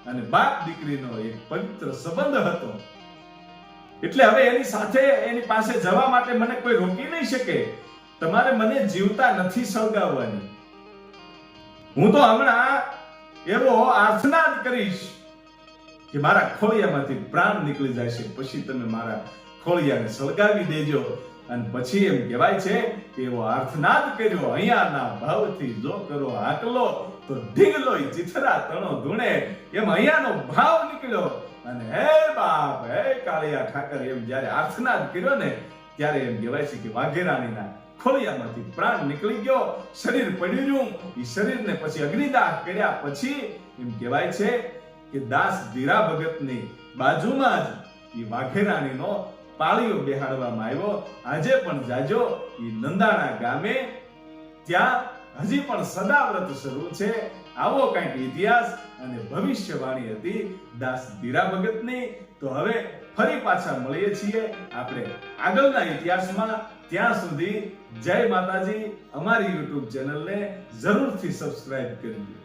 અને બાપ દીકરીનો એક પવિત્ર સંબંધ હતો. એટલે હવે એની સાથે એની પાસે જવા માટે મને કોઈ રોકી નહીં શકે. તમારે મને જીવતા નથી સળગાવવાની. હું તો હમણાં એવો આર્તનાદ કરીશ કે મારા ખોળિયામાંથી પ્રાણ નીકળી જાય છે, પછી તમે મારા ખોળિયાને સળગાવી દેજો. અને પછી એમ કહેવાય છે કે એવો આર્તનાદ કર્યો, અહીંયાના ભાવથી જો કરો આકલો તો ઢીંગલો ચિથરા તણો ધૂણે. એમ અહીંયાનો ભાવ નીકળ્યો અને હે બાપ હે કાળિયા ઠાકર એમ જ્યારે આર્તનાદ કર્યો ને ત્યારે એમ કહેવાય છે કે વાઘેરાણીના ખોળિયામાંથી પ્રાણ નીકળી ગયો, શરીર પડ્યું રહ્યું. એ શરીરને પછી અગ્નિદાહ કર્યા પછી એમ કહેવાય છે કે દાસ ધીરા ભગતની બાજુમાં જ એ વાઘેરાણીનો પાળીઓ બેહાડવામાં આવ્યો. આજે પણ જાજો એ નંદાણા ગામે, ત્યાં હજી પણ સદાવ્રત શરૂ છે. આવો કંઈક ઇતિહાસ અને ભવિષ્યવાણી હતી દાસ ધીરા ભગતની. તો હવે ફરી પાછા મળીએ છીએ આપણે આગળના ઇતિહાસમાં. ત્યાં સુધી જય માતાજી. અમારી YouTube ચેનલને જરૂરથી સબસ્ક્રાઇબ કરજો.